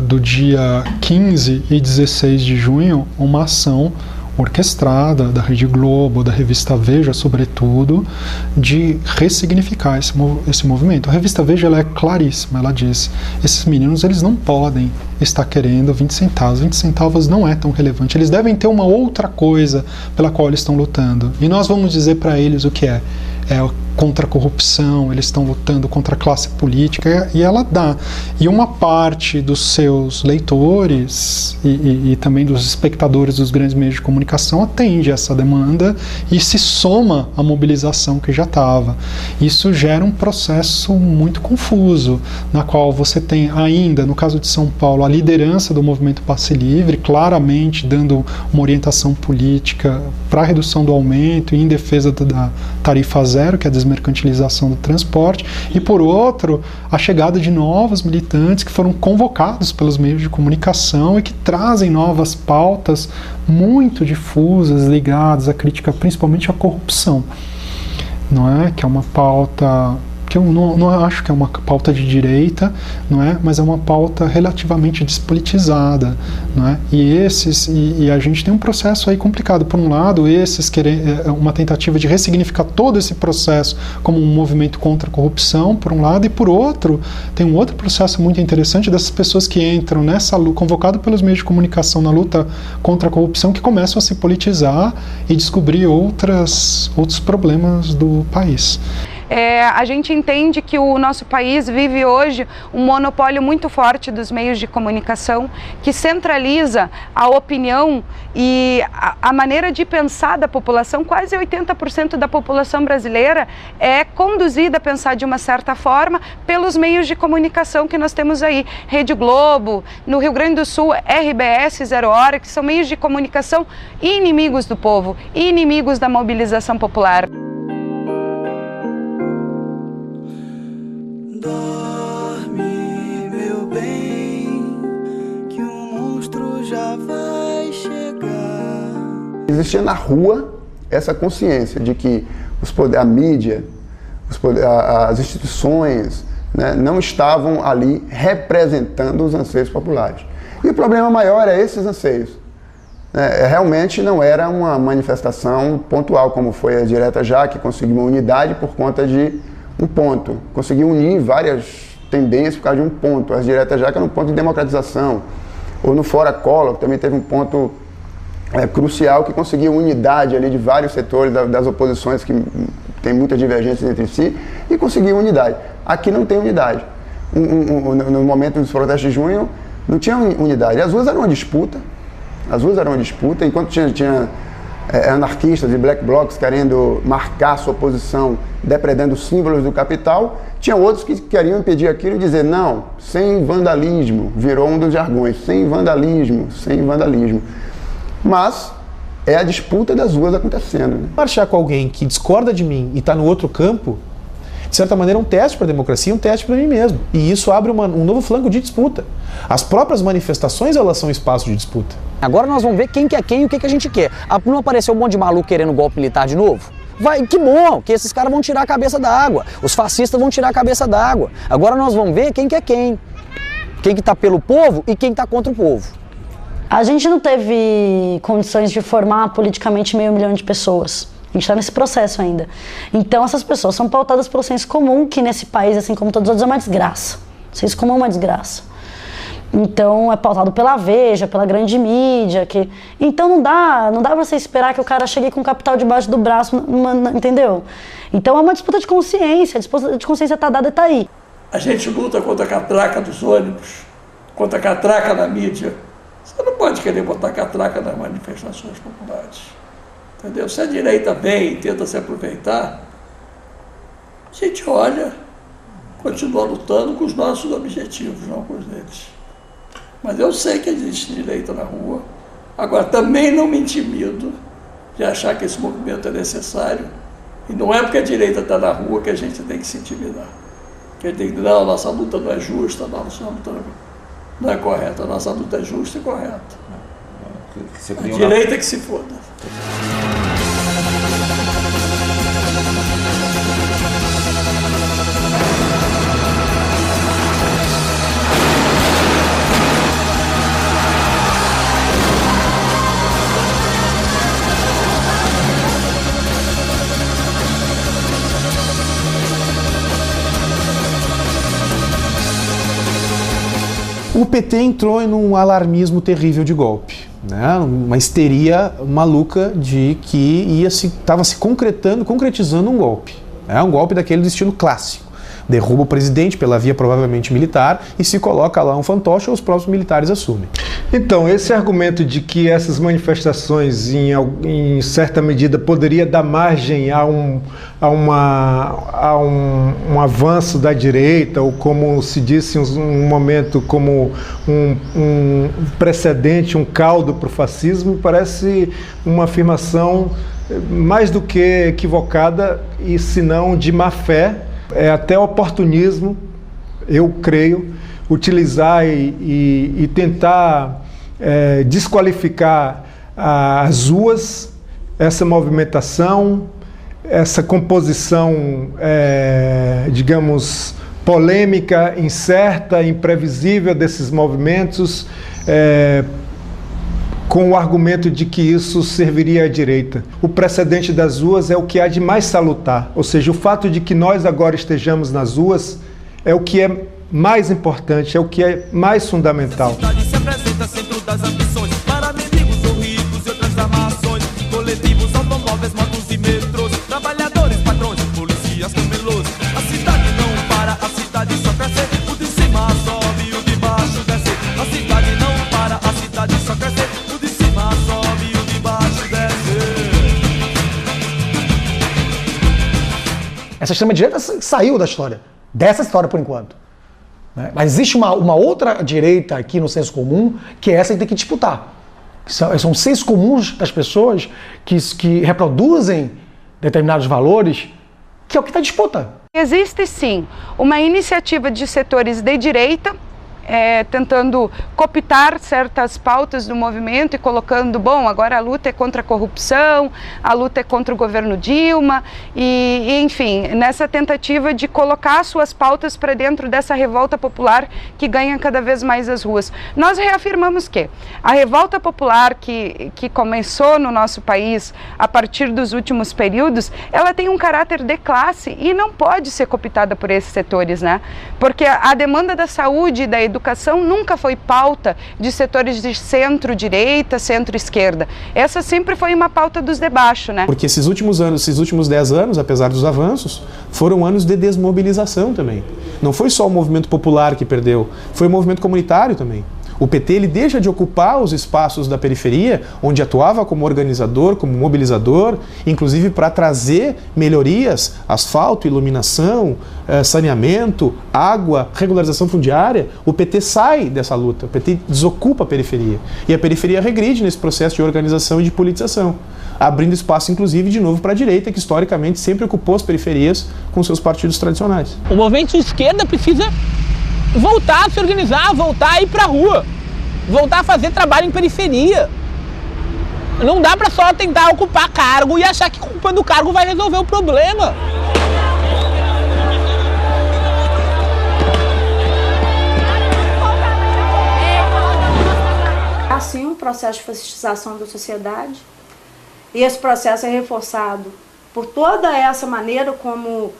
do dia 15 e 16 de junho uma ação orquestrada da Rede Globo, da revista Veja, sobretudo, de ressignificar esse movimento. A revista Veja ela é claríssima, ela diz: esses meninos eles não podem estar querendo 20 centavos, 20 centavos não é tão relevante, eles devem ter uma outra coisa pela qual eles estão lutando, e nós vamos dizer para eles o que é contra a corrupção, eles estão lutando contra a classe política, e ela dá. E uma parte dos seus leitores e também dos espectadores dos grandes meios de comunicação atende essa demanda e se soma à mobilização que já estava. Isso gera um processo muito confuso, na qual você tem ainda, no caso de São Paulo, a liderança do movimento Passe Livre, claramente dando uma orientação política para a redução do aumento e em defesa da tarifa zero, que é a desmercantilização do transporte, e por outro, a chegada de novos militantes que foram convocados pelos meios de comunicação e que trazem novas pautas muito difusas, ligadas à crítica principalmente à corrupção, não é? Que é uma pauta que eu não acho que é uma pauta de direita, não é? Mas é uma pauta relativamente despolitizada, não é? E a gente tem um processo aí complicado. Por um lado, esses querem uma tentativa de ressignificar todo esse processo como um movimento contra a corrupção, por um lado, e por outro, tem um outro processo muito interessante dessas pessoas que entram nessa luta, convocado pelos meios de comunicação na luta contra a corrupção, que começam a se politizar e descobrir outros problemas do país. A gente entende que o nosso país vive hoje um monopólio muito forte dos meios de comunicação, que centraliza a opinião e a maneira de pensar da população. Quase 80% da população brasileira é conduzida a pensar de uma certa forma pelos meios de comunicação que nós temos aí. Rede Globo, no Rio Grande do Sul, RBS, Zero Hora, que são meios de comunicação inimigos do povo, inimigos da mobilização popular. Dorme, meu bem, que o monstro já vai chegar. Existia na rua essa consciência de que a mídia, as instituições, né, não estavam ali representando os anseios populares. E o problema maior é esses anseios. Realmente não era uma manifestação pontual, como foi a Direta Já, que conseguiu uma unidade por conta de um ponto. Conseguiu unir várias tendências por causa de um ponto. As Direta Já, que era um ponto de democratização. Ou no Fora Collor, que também teve um ponto crucial, que conseguiu unidade ali de vários setores das oposições, que tem muitas divergências entre si, e conseguiu unidade. Aqui não tem unidade. No momento dos protestos de junho, não tinha unidade. As ruas eram uma disputa. Enquanto tinha anarquistas e black blocs querendo marcar sua posição, depredando símbolos do capital, tinha outros que queriam impedir aquilo e dizer, não, sem vandalismo, virou um dos jargões, sem vandalismo. Mas é a disputa das ruas acontecendo. Né? Marchar com alguém que discorda de mim e está no outro campo, de certa maneira é um teste para a democracia, um teste para mim mesmo. E isso abre um novo flanco de disputa. As próprias manifestações, elas são espaço de disputa. Agora nós vamos ver quem quer quem e o que a gente quer. Não apareceu um monte de maluco querendo golpe militar de novo? Que bom, que esses caras vão tirar a cabeça da água. Os fascistas vão tirar a cabeça da água. Agora nós vamos ver quem quer quem. Quem que tá pelo povo e quem tá contra o povo. A gente não teve condições de formar politicamente 500 mil de pessoas. A gente está nesse processo ainda. Então essas pessoas são pautadas pelo senso comum, que nesse país, assim como todos os outros, é uma desgraça. O senso comum é uma desgraça. Então é pautado pela Veja, pela grande mídia. Então não dá pra você esperar que o cara chegue com o capital debaixo do braço, entendeu? Então é uma disputa de consciência, a disputa de consciência está dada e está aí. A gente luta contra a catraca dos ônibus, contra a catraca da mídia. Você não pode querer botar catraca nas manifestações populares. Entendeu? Se a direita vem e tenta se aproveitar, a gente olha, continua lutando com os nossos objetivos, não com os deles. Mas eu sei que existe direita na rua. Agora, também não me intimido de achar que esse movimento é necessário. E não é porque a direita está na rua que a gente tem que se intimidar. Que a gente tem que dizer, não, nossa luta não é justa, nossa luta não é correta. A nossa luta é justa e correta. A direita que se foda. O PT entrou em um alarmismo terrível de golpe, né? Uma histeria maluca de que estava se concretizando um golpe, né? Um golpe daquele do estilo clássico. Derruba o presidente pela via provavelmente militar e se coloca lá um fantoche ou os próprios militares assumem. Então, esse argumento de que essas manifestações, em certa medida, poderia dar margem a um avanço da direita, ou como se disse um momento, como um precedente, um caldo para o fascismo, parece uma afirmação mais do que equivocada, e se não de má fé. É até oportunismo, eu creio, utilizar e tentar desqualificar as ruas, essa movimentação, essa composição, digamos, polêmica, incerta, imprevisível desses movimentos, com o argumento de que isso serviria à direita. O precedente das ruas é o que há de mais salutar, ou seja, o fato de que nós agora estejamos nas ruas é o que é mais importante, é o que é mais fundamental. Se apresenta centro das ambições para mendigos ou ricos e outras armações, coletivos, automóveis, motos e metrôs, trabalhadores, patrões, polícias, camelôs, Essa extrema-direita saiu da história, dessa história por enquanto. Né? Mas existe uma outra direita aqui no senso comum, que é essa que tem que disputar. São sensos comuns das pessoas que reproduzem determinados valores, que é o que está em disputa. Existe sim uma iniciativa de setores de direita tentando cooptar certas pautas do movimento e colocando, bom, agora a luta é contra a corrupção, a luta é contra o governo Dilma e enfim, nessa tentativa de colocar suas pautas para dentro dessa revolta popular que ganha cada vez mais as ruas. Nós reafirmamos que a revolta popular que começou no nosso país a partir dos últimos períodos, ela tem um caráter de classe e não pode ser cooptada por esses setores, né? Porque a demanda da saúde e da educação nunca foi pauta de setores de centro-direita, centro-esquerda. Essa sempre foi uma pauta dos de baixo, né? Porque esses últimos 10 anos, apesar dos avanços, foram anos de desmobilização também. Não foi só o movimento popular que perdeu, foi o movimento comunitário também. O PT ele deixa de ocupar os espaços da periferia, onde atuava como organizador, como mobilizador, inclusive para trazer melhorias, asfalto, iluminação, saneamento, água, regularização fundiária. O PT sai dessa luta, o PT desocupa a periferia. E a periferia regride nesse processo de organização e de politização, abrindo espaço, inclusive, de novo para a direita, que historicamente sempre ocupou as periferias com seus partidos tradicionais. O movimento de esquerda precisa voltar a se organizar, voltar a ir pra rua, voltar a fazer trabalho em periferia. Não dá pra só tentar ocupar cargo e achar que ocupando o cargo vai resolver o problema. Há sim um processo de fascistização da sociedade e esse processo é reforçado por toda essa maneira como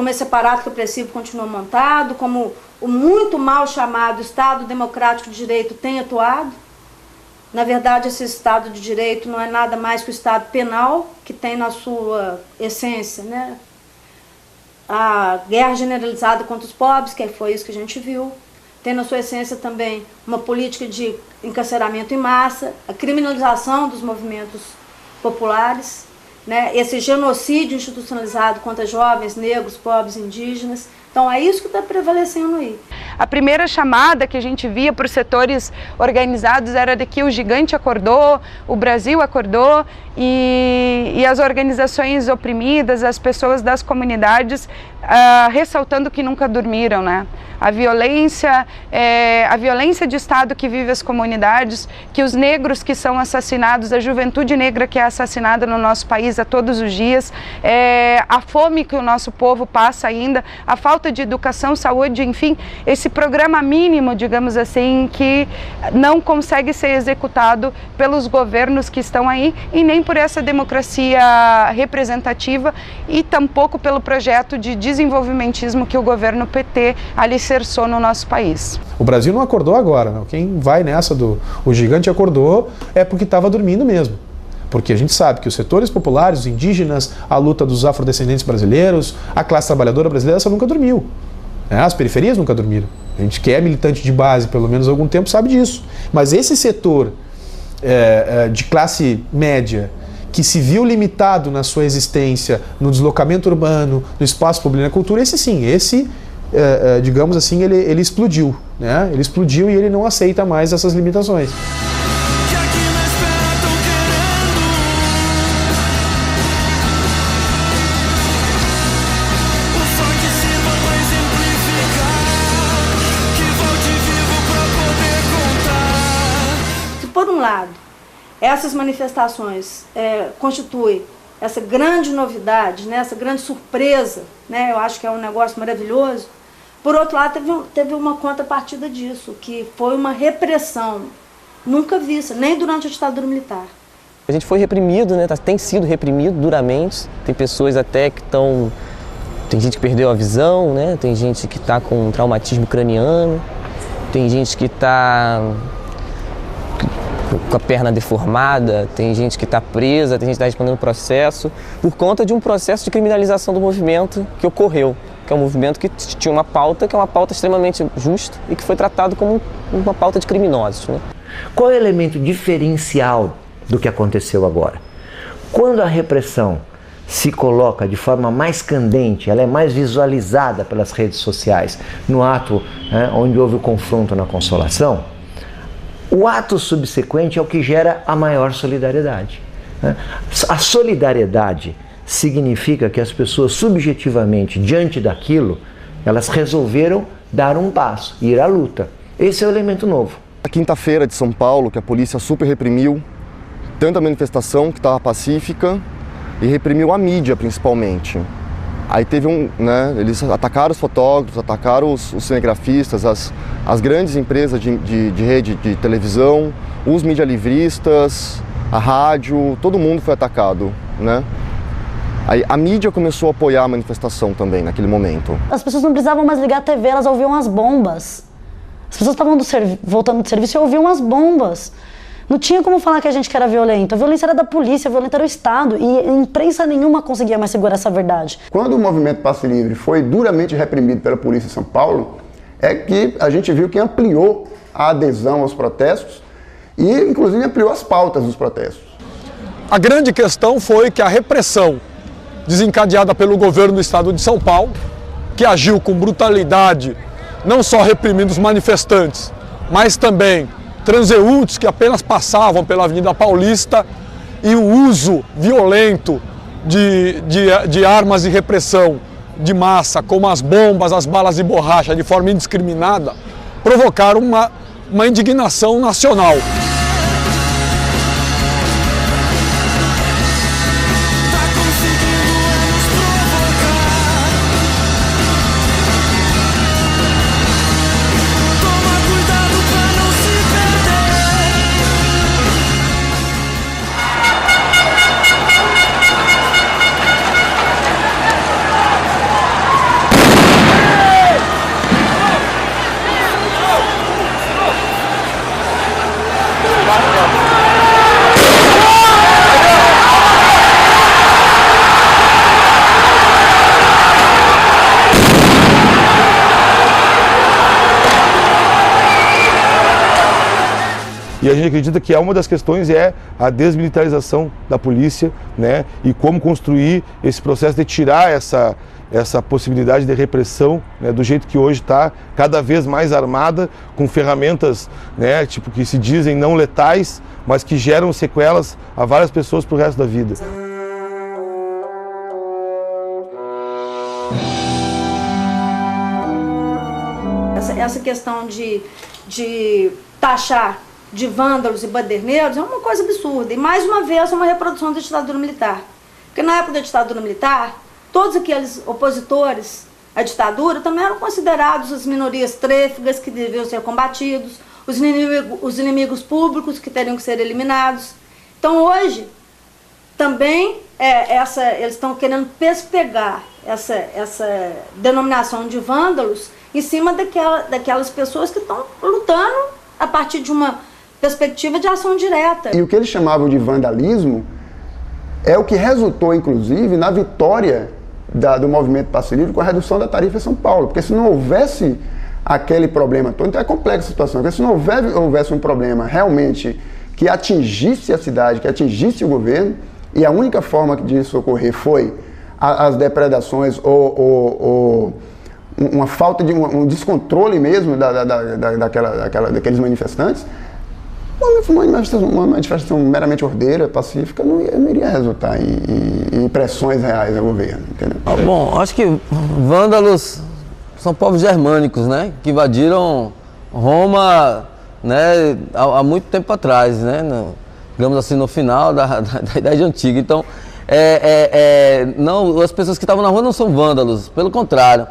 esse aparato repressivo continua montado, como o muito mal chamado Estado Democrático de Direito tem atuado. Na verdade, esse Estado de Direito não é nada mais que o Estado penal, que tem na sua essência, né, a guerra generalizada contra os pobres, que foi isso que a gente viu. Tem na sua essência também uma política de encarceramento em massa, a criminalização dos movimentos populares, né, esse genocídio institucionalizado contra jovens, negros, pobres, indígenas. Então é isso que está prevalecendo aí. A primeira chamada que a gente via para os setores organizados era de que o gigante acordou, o Brasil acordou e as organizações oprimidas, as pessoas das comunidades ressaltando que nunca dormiram, né? A violência de Estado que vive as comunidades, que os negros que são assassinados, a juventude negra que é assassinada no nosso país a todos os dias, a fome que o nosso povo passa ainda, a falta de educação, saúde, enfim, esse programa mínimo, digamos assim, que não consegue ser executado pelos governos que estão aí e nem por essa democracia representativa e tampouco pelo projeto de desenvolvimentismo que o governo PT alicerçou no nosso país. O Brasil não acordou agora, não. Quem vai nessa o gigante acordou é porque estava dormindo mesmo. Porque a gente sabe que os setores populares, os indígenas, a luta dos afrodescendentes brasileiros, a classe trabalhadora brasileira, essa nunca dormiu. As periferias nunca dormiram. A gente que é militante de base, pelo menos há algum tempo, sabe disso. Mas esse setor de classe média, que se viu limitado na sua existência, no deslocamento urbano, no espaço público e na cultura, esse sim, digamos assim, ele explodiu, né? Ele explodiu e ele não aceita mais essas limitações. Por um lado, essas manifestações constituem essa grande novidade, né, essa grande surpresa, né, eu acho que é um negócio maravilhoso. Por outro lado, teve uma contrapartida disso, que foi uma repressão nunca vista, nem durante a ditadura militar. A gente foi reprimido, né, tem sido reprimido duramente, tem pessoas até que estão... Tem gente que perdeu a visão, né, tem gente que está com um traumatismo craniano, tem gente que está com a perna deformada, tem gente que está presa, tem gente que está respondendo processo, por conta de um processo de criminalização do movimento que ocorreu, que é um movimento que tinha uma pauta, que é uma pauta extremamente justa e que foi tratado como uma pauta de criminosos, né? Qual é o elemento diferencial do que aconteceu agora? Quando a repressão se coloca de forma mais candente, ela é mais visualizada pelas redes sociais, no ato onde houve o confronto na Consolação, o ato subsequente é o que gera a maior solidariedade. A solidariedade significa que as pessoas subjetivamente, diante daquilo, elas resolveram dar um passo, ir à luta. Esse é o elemento novo. A quinta-feira de São Paulo, que a polícia super reprimiu, tanto a manifestação, que estava pacífica, e reprimiu a mídia, principalmente. Aí teve eles atacaram os fotógrafos, atacaram os cinegrafistas, as grandes empresas de rede de televisão, os medialivristas, a rádio, todo mundo foi atacado, né? Aí a mídia começou a apoiar a manifestação também, naquele momento. As pessoas não precisavam mais ligar a TV, elas ouviam as bombas. As pessoas estavam voltando do serviço e ouviam as bombas. Não tinha como falar que a gente que era violento. A violência era da polícia, a violência era o Estado. E imprensa nenhuma conseguia mais segurar essa verdade. Quando o movimento Passe Livre foi duramente reprimido pela polícia em São Paulo, é que a gente viu que ampliou a adesão aos protestos e, inclusive, ampliou as pautas dos protestos. A grande questão foi que a repressão desencadeada pelo governo do Estado de São Paulo, que agiu com brutalidade, não só reprimindo os manifestantes, mas também transeuntes que apenas passavam pela Avenida Paulista, e o uso violento de armas de repressão de massa, como as bombas, as balas de borracha, de forma indiscriminada, provocaram uma indignação nacional. E a gente acredita que uma das questões é a desmilitarização da polícia, né? E como construir esse processo de tirar essa possibilidade de repressão, né? Do jeito que hoje está, cada vez mais armada, com ferramentas, né? Tipo, que se dizem não letais, mas que geram sequelas a várias pessoas para o resto da vida. Essa questão de taxar de vândalos e baderneiros é uma coisa absurda. E mais uma vez uma reprodução da ditadura militar. Porque na época da ditadura militar, todos aqueles opositores à ditadura também eram considerados as minorias trêfugas que deviam ser combatidos, os inimigos públicos que teriam que ser eliminados. Então hoje também eles estão querendo pespegar essa denominação de vândalos em cima daquelas pessoas que estão lutando a partir de uma perspectiva de ação direta. E o que eles chamavam de vandalismo é o que resultou, inclusive, na vitória do movimento Passe Livre com a redução da tarifa em São Paulo. Porque se não houvesse aquele problema todo, então é complexa a situação, porque se não houvesse um problema realmente que atingisse a cidade, que atingisse o governo, e a única forma disso ocorrer foi as depredações ou uma falta de um descontrole mesmo daqueles manifestantes, uma manifestação meramente ordeira, pacífica, não iria resultar em pressões reais ao governo, entendeu? Bom, acho que vândalos são povos germânicos, né, que invadiram Roma, né, há muito tempo atrás, né, digamos assim, no final da Idade Antiga. Então, não, as pessoas que estavam na rua não são vândalos, pelo contrário,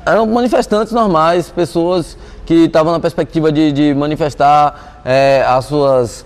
eram manifestantes normais, pessoas que estavam na perspectiva de manifestar as suas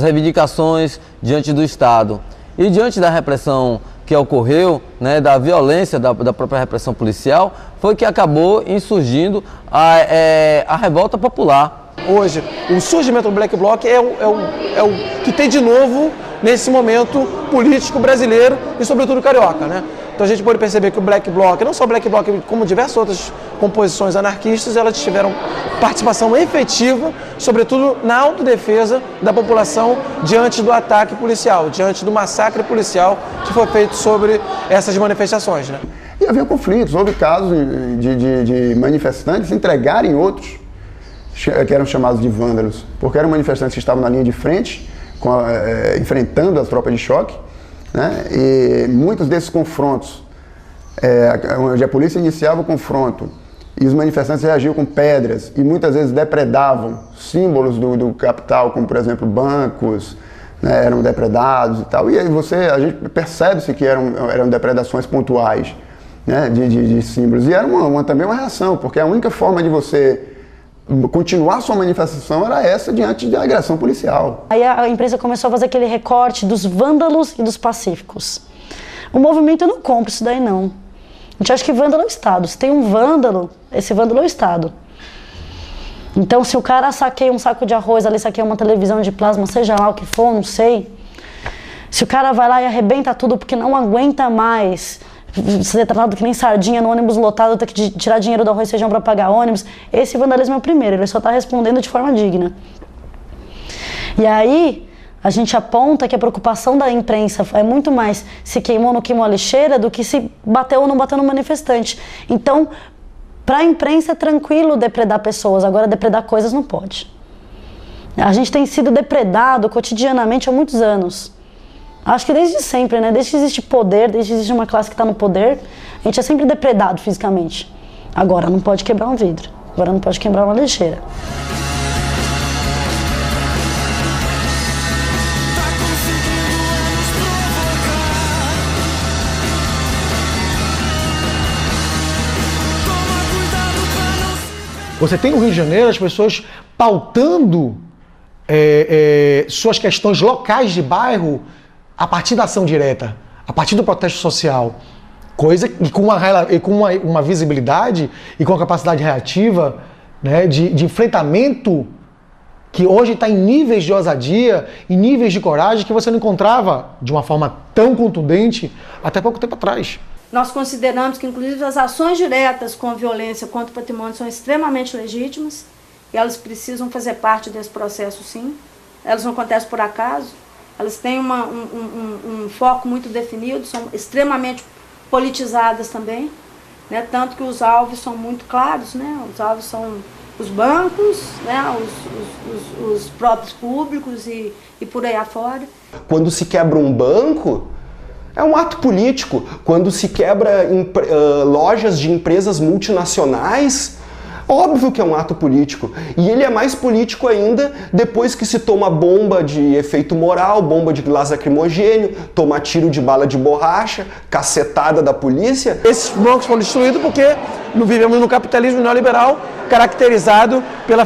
reivindicações diante do Estado. E diante da repressão que ocorreu, né, da violência da própria repressão policial, foi que acabou insurgindo a revolta popular. Hoje, o surgimento do Black Bloc é o que tem de novo nesse momento político brasileiro e sobretudo carioca, né? Então a gente pode perceber que o Black Bloc, não só o Black Bloc, como diversas outras composições anarquistas, elas tiveram participação efetiva, sobretudo na autodefesa da população diante do ataque policial, diante do massacre policial que foi feito sobre essas manifestações, né? E havia conflitos, houve casos de manifestantes entregarem outros, que eram chamados de vândalos, porque eram manifestantes que estavam na linha de frente, enfrentando as tropas de choque, né? E muitos desses confrontos, onde a polícia iniciava o confronto e os manifestantes reagiam com pedras e muitas vezes depredavam símbolos do capital, como por exemplo bancos, né, eram depredados e tal. E aí a gente percebe-se que eram depredações pontuais, né, de símbolos. E era também uma reação, porque a única forma de você continuar sua manifestação era essa diante da agressão policial. Aí a imprensa começou a fazer aquele recorte dos vândalos e dos pacíficos. O movimento não compra isso daí, não. A gente acha que vândalo é o Estado. Se tem um vândalo, esse vândalo é o Estado. Então, se o cara saqueia um saco de arroz, ali saqueia uma televisão de plasma, seja lá o que for, não sei. Se o cara vai lá e arrebenta tudo porque não aguenta mais ser tratado que nem sardinha no ônibus lotado, ter que tirar dinheiro do arroz e feijão para pagar ônibus, esse vandalismo é o primeiro, ele só está respondendo de forma digna. E aí, a gente aponta que a preocupação da imprensa é muito mais se queimou ou não queimou a lixeira do que se bateu ou não bateu no manifestante. Então, para a imprensa é tranquilo depredar pessoas, agora depredar coisas não pode. A gente tem sido depredado cotidianamente há muitos anos. Acho que desde sempre, né? Desde que existe poder, desde que existe uma classe que está no poder, a gente é sempre depredado fisicamente. Agora não pode quebrar um vidro, agora não pode quebrar uma lixeira. Você tem no Rio de Janeiro as pessoas pautando suas questões locais de bairro a partir da ação direta, a partir do protesto social. Coisa que com uma visibilidade e com uma capacidade reativa, né, de enfrentamento que hoje está em níveis de ousadia, em níveis de coragem que você não encontrava de uma forma tão contundente até pouco tempo atrás. Nós consideramos que, inclusive, as ações diretas com violência contra o patrimônio são extremamente legítimas e elas precisam fazer parte desse processo, sim. Elas não acontecem por acaso, elas têm um foco muito definido, são extremamente politizadas também, né? Tanto que os alvos são muito claros, né? Os alvos são os bancos, né? os próprios públicos e por aí afora. Quando se quebra um banco, é um ato político. Quando se quebra lojas de empresas multinacionais, óbvio que é um ato político. E ele é mais político ainda depois que se toma bomba de efeito moral, bomba de gás lacrimogênio, toma tiro de bala de borracha, cacetada da polícia. Esses bancos foram destruídos porque vivemos no capitalismo neoliberal caracterizado pela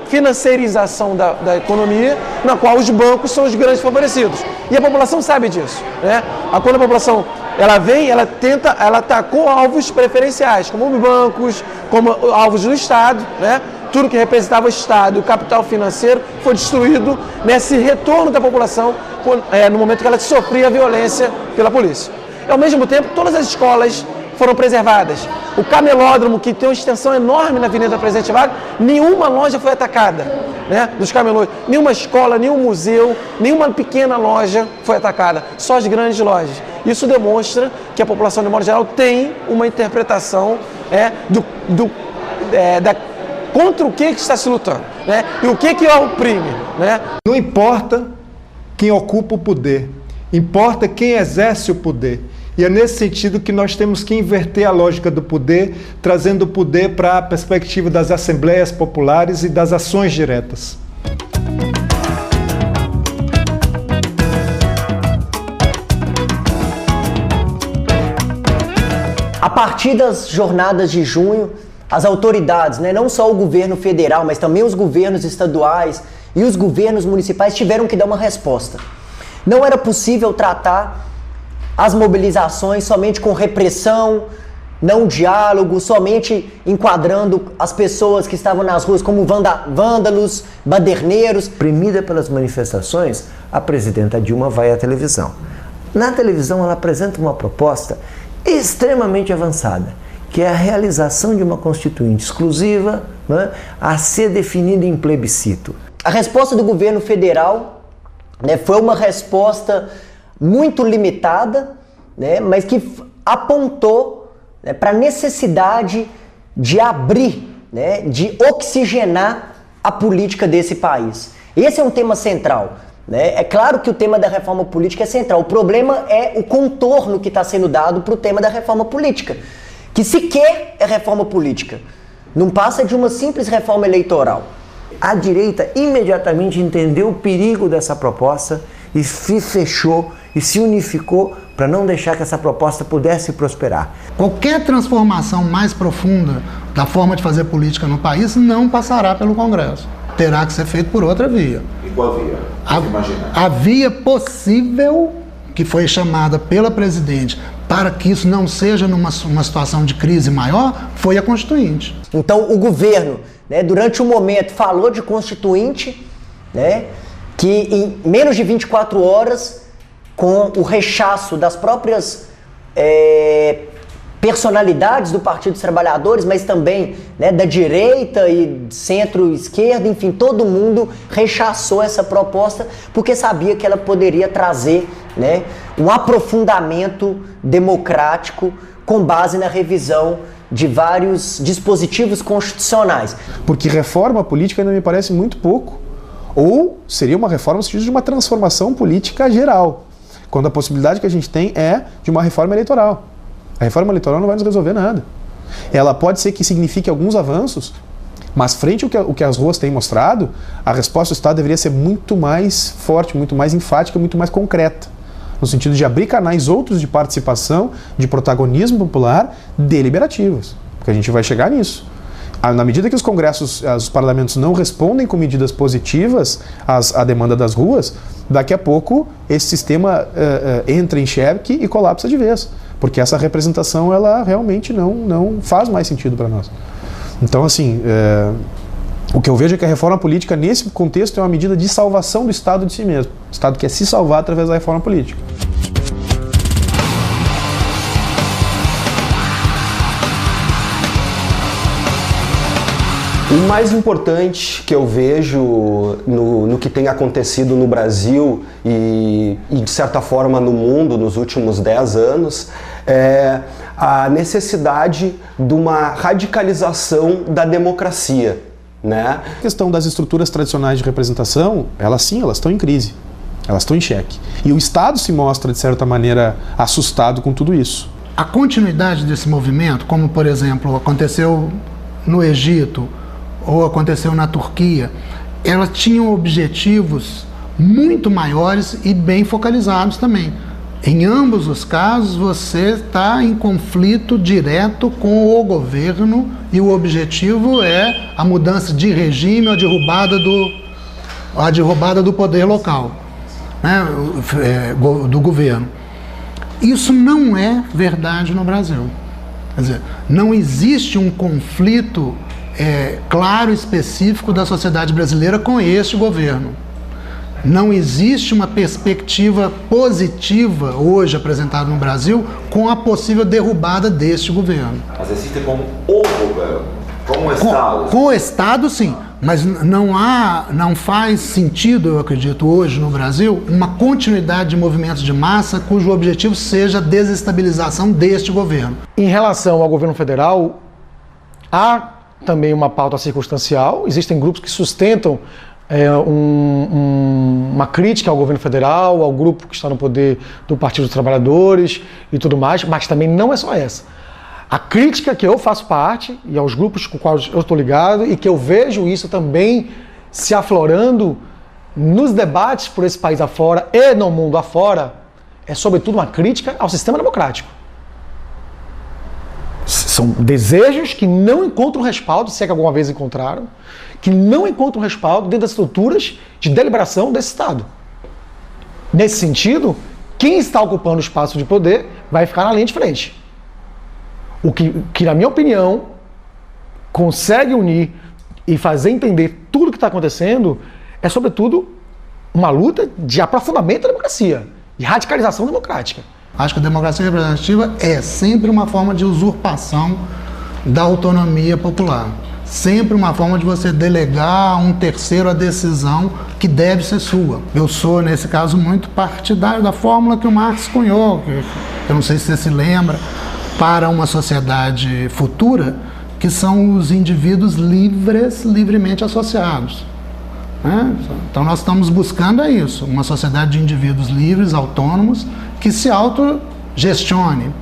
financiarização da economia, na qual os bancos são os grandes favorecidos. E a população sabe disso, né? Quando a população ela atacou alvos preferenciais, como bancos, como alvos do Estado, né? Tudo que representava o Estado, o capital financeiro, foi destruído nesse retorno da população no momento que ela sofria violência pela polícia. E, ao mesmo tempo, todas as escolas foram preservadas. O camelódromo, que tem uma extensão enorme na Avenida Presidente Vargas, nenhuma loja foi atacada, né, dos camelôs. Nenhuma escola, nenhum museu, nenhuma pequena loja foi atacada, só as grandes lojas. Isso demonstra que a população, de modo geral, tem uma interpretação contra o que está se lutando, né, e o que a oprime, né? Não importa quem ocupa o poder, importa quem exerce o poder. E é nesse sentido que nós temos que inverter a lógica do poder, trazendo o poder para a perspectiva das assembleias populares e das ações diretas. A partir das jornadas de junho, as autoridades, não só o governo federal, mas também os governos estaduais e os governos municipais tiveram que dar uma resposta. Não era possível tratar as mobilizações somente com repressão, não diálogo, somente enquadrando as pessoas que estavam nas ruas como vândalos, baderneiros. Oprimida pelas manifestações, a presidenta Dilma vai à televisão. Na televisão ela apresenta uma proposta extremamente avançada, que é a realização de uma constituinte exclusiva, né, a ser definida em plebiscito. A resposta do governo federal, né, foi uma resposta muito limitada, né, mas que apontou, né, para a necessidade de abrir, né, de oxigenar a política desse país. Esse é um tema central. Né? É claro que o tema da reforma política é central. O problema é o contorno que está sendo dado para o tema da reforma política, que sequer é reforma política. Não passa de uma simples reforma eleitoral. A direita imediatamente entendeu o perigo dessa proposta e se fechou e se unificou para não deixar que essa proposta pudesse prosperar. Qualquer transformação mais profunda da forma de fazer política no país não passará pelo Congresso. Terá que ser feito por outra via. E qual via? A via possível, que foi chamada pela presidente para que isso não seja numa situação de crise maior, foi a Constituinte. Então o governo, né, durante um momento falou de Constituinte, né, que em menos de 24 horas, com o rechaço das próprias personalidades do Partido dos Trabalhadores, mas também, né, da direita e centro-esquerda, enfim, todo mundo rechaçou essa proposta porque sabia que ela poderia trazer, né, um aprofundamento democrático com base na revisão de vários dispositivos constitucionais. Porque reforma política ainda me parece muito pouco. Ou seria uma reforma no sentido de uma transformação política geral, quando a possibilidade que a gente tem é de uma reforma eleitoral. A reforma eleitoral não vai nos resolver nada. Ela pode ser que signifique alguns avanços, mas frente ao que as ruas têm mostrado, a resposta do Estado deveria ser muito mais forte, muito mais enfática, muito mais concreta, no sentido de abrir canais outros de participação, de protagonismo popular, deliberativos, porque a gente vai chegar nisso. Na medida que os congressos, os parlamentos não respondem com medidas positivas à demanda das ruas, daqui a pouco esse sistema entra em xeque e colapsa de vez. Porque essa representação, ela realmente não faz mais sentido para nós. Então, assim, o que eu vejo é que a reforma política, nesse contexto, é uma medida de salvação do Estado de si mesmo. O Estado quer se salvar através da reforma política. O mais importante que eu vejo no que tem acontecido no Brasil e, de certa forma, no mundo nos últimos 10 anos é a necessidade de uma radicalização da democracia, né? A questão das estruturas tradicionais de representação, elas estão em crise, elas estão em xeque. E o Estado se mostra, de certa maneira, assustado com tudo isso. A continuidade desse movimento, como, por exemplo, aconteceu no Egito, ou aconteceu na Turquia, elas tinham objetivos muito maiores e bem focalizados também. Em ambos os casos, você está em conflito direto com o governo e o objetivo é a mudança de regime, a derrubada do poder local, né, do governo. Isso não é verdade no Brasil. Quer dizer, não existe um conflito claro e específico da sociedade brasileira com este governo. Não existe uma perspectiva positiva hoje apresentada no Brasil com a possível derrubada deste governo. Mas existe como o governo, com o Estado. Com o Estado, sim. Mas não faz sentido, eu acredito, hoje no Brasil, uma continuidade de movimentos de massa cujo objetivo seja a desestabilização deste governo. Em relação ao governo federal, há também uma pauta circunstancial. Existem grupos que sustentam uma crítica ao governo federal, ao grupo que está no poder do Partido dos Trabalhadores e tudo mais, mas também não é só essa. A crítica que eu faço parte, e aos grupos com os quais eu estou ligado, e que eu vejo isso também se aflorando nos debates por esse país afora e no mundo afora, é sobretudo uma crítica ao sistema democrático. São desejos que não encontram respaldo, se é que alguma vez encontraram, que não encontram respaldo dentro das estruturas de deliberação desse Estado. Nesse sentido, quem está ocupando o espaço de poder vai ficar na linha de frente. O que, na minha opinião, consegue unir e fazer entender tudo o que está acontecendo é, sobretudo, uma luta de aprofundamento da democracia, de radicalização democrática. Acho que a democracia representativa é sempre uma forma de usurpação da autonomia popular. Sempre uma forma de você delegar a um terceiro a decisão que deve ser sua. Eu sou, nesse caso, muito partidário da fórmula que o Marx cunhou, que eu não sei se você se lembra, para uma sociedade futura, que são os indivíduos livremente associados. Então nós estamos buscando isso, uma sociedade de indivíduos livres, autônomos, que se autogestione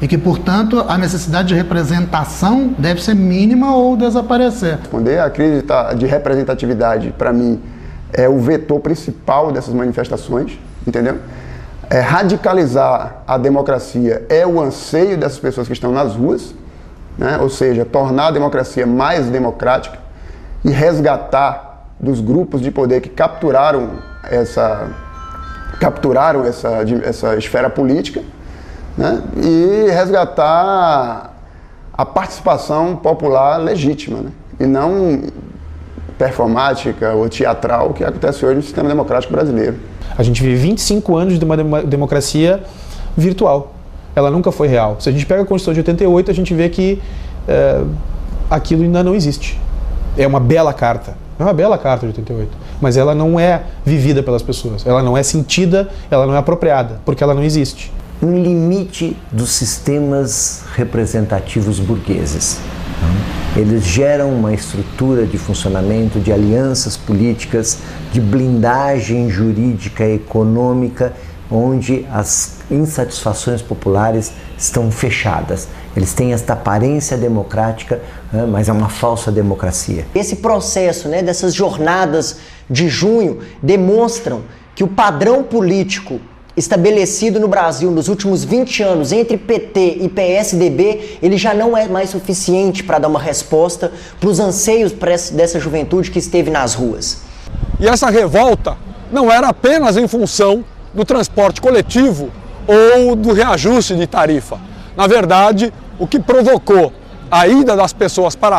e que, portanto, a necessidade de representação deve ser mínima ou desaparecer. Responder a crise de representatividade, para mim, é o vetor principal dessas manifestações, entendeu? Radicalizar a democracia é o anseio dessas pessoas que estão nas ruas, né? Ou seja, tornar a democracia mais democrática e resgatar dos grupos de poder que capturaram essa esfera política, né? E resgatar a participação popular legítima, né? E não performática ou teatral que acontece hoje no sistema democrático brasileiro. A gente vive 25 anos de uma democracia virtual. Ela nunca foi real. Se a gente pega a Constituição de 88, a gente vê que aquilo ainda não existe. É uma bela carta. É uma bela carta de 88. Mas ela não é vivida pelas pessoas. Ela não é sentida, ela não é apropriada, porque ela não existe. Um limite dos sistemas representativos burgueses. Eles geram uma estrutura de funcionamento, de alianças políticas, de blindagem jurídica e econômica, onde as insatisfações populares estão fechadas. Eles têm esta aparência democrática, mas é uma falsa democracia. Esse processo, dessas jornadas de junho demonstram que o padrão político estabelecido no Brasil nos últimos 20 anos entre PT e PSDB, ele já não é mais suficiente para dar uma resposta para os anseios dessa juventude que esteve nas ruas. E essa revolta não era apenas em função do transporte coletivo ou do reajuste de tarifa. Na verdade, o que provocou a ida das pessoas para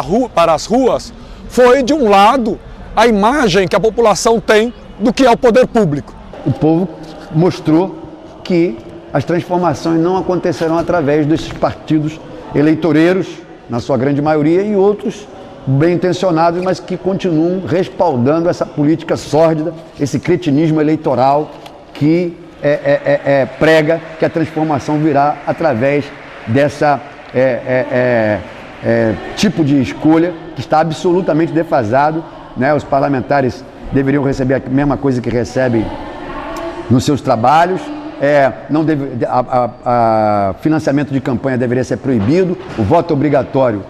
as ruas foi, de um lado, a imagem que a população tem do que é o poder público. O povo mostrou que as transformações não acontecerão através desses partidos eleitoreiros, na sua grande maioria, e outros bem intencionados, mas que continuam respaldando essa política sórdida, esse cretinismo eleitoral que prega que a transformação virá através dessa tipo de escolha que está absolutamente defasado, né? Os parlamentares deveriam receber a mesma coisa que recebem nos seus trabalhos, financiamento de campanha deveria ser proibido, o voto obrigatório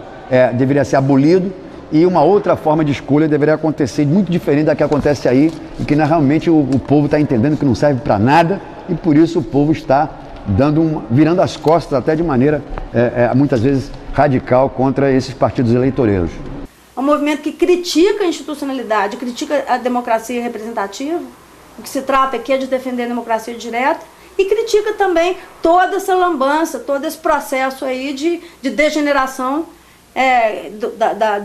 deveria ser abolido e uma outra forma de escolha deveria acontecer muito diferente da que acontece aí e que realmente o povo está entendendo que não serve para nada e por isso o povo está virando as costas até de maneira muitas vezes radical contra esses partidos eleitoreiros. É um movimento que critica a institucionalidade, critica a democracia representativa. O que se trata aqui é de defender a democracia direta e critica também toda essa lambança, todo esse processo aí de degeneração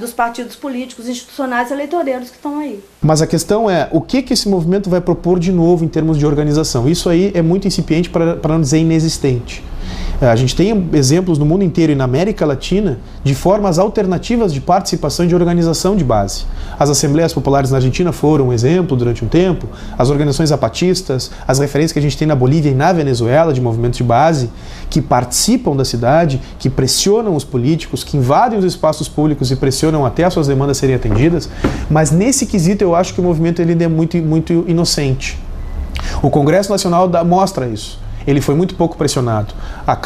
dos partidos políticos, institucionais e eleitoreiros que estão aí. Mas a questão é, o que esse movimento vai propor de novo em termos de organização? Isso aí é muito incipiente, para não dizer inexistente. A gente tem exemplos no mundo inteiro e na América Latina de formas alternativas de participação e de organização de base. As Assembleias Populares na Argentina foram um exemplo durante um tempo, as organizações zapatistas, as referências que a gente tem na Bolívia e na Venezuela de movimentos de base que participam da cidade, que pressionam os políticos, que invadem os espaços públicos e pressionam até as suas demandas serem atendidas, mas nesse quesito eu acho que o movimento ele é muito inocente. O Congresso Nacional mostra isso. Ele foi muito pouco pressionado. A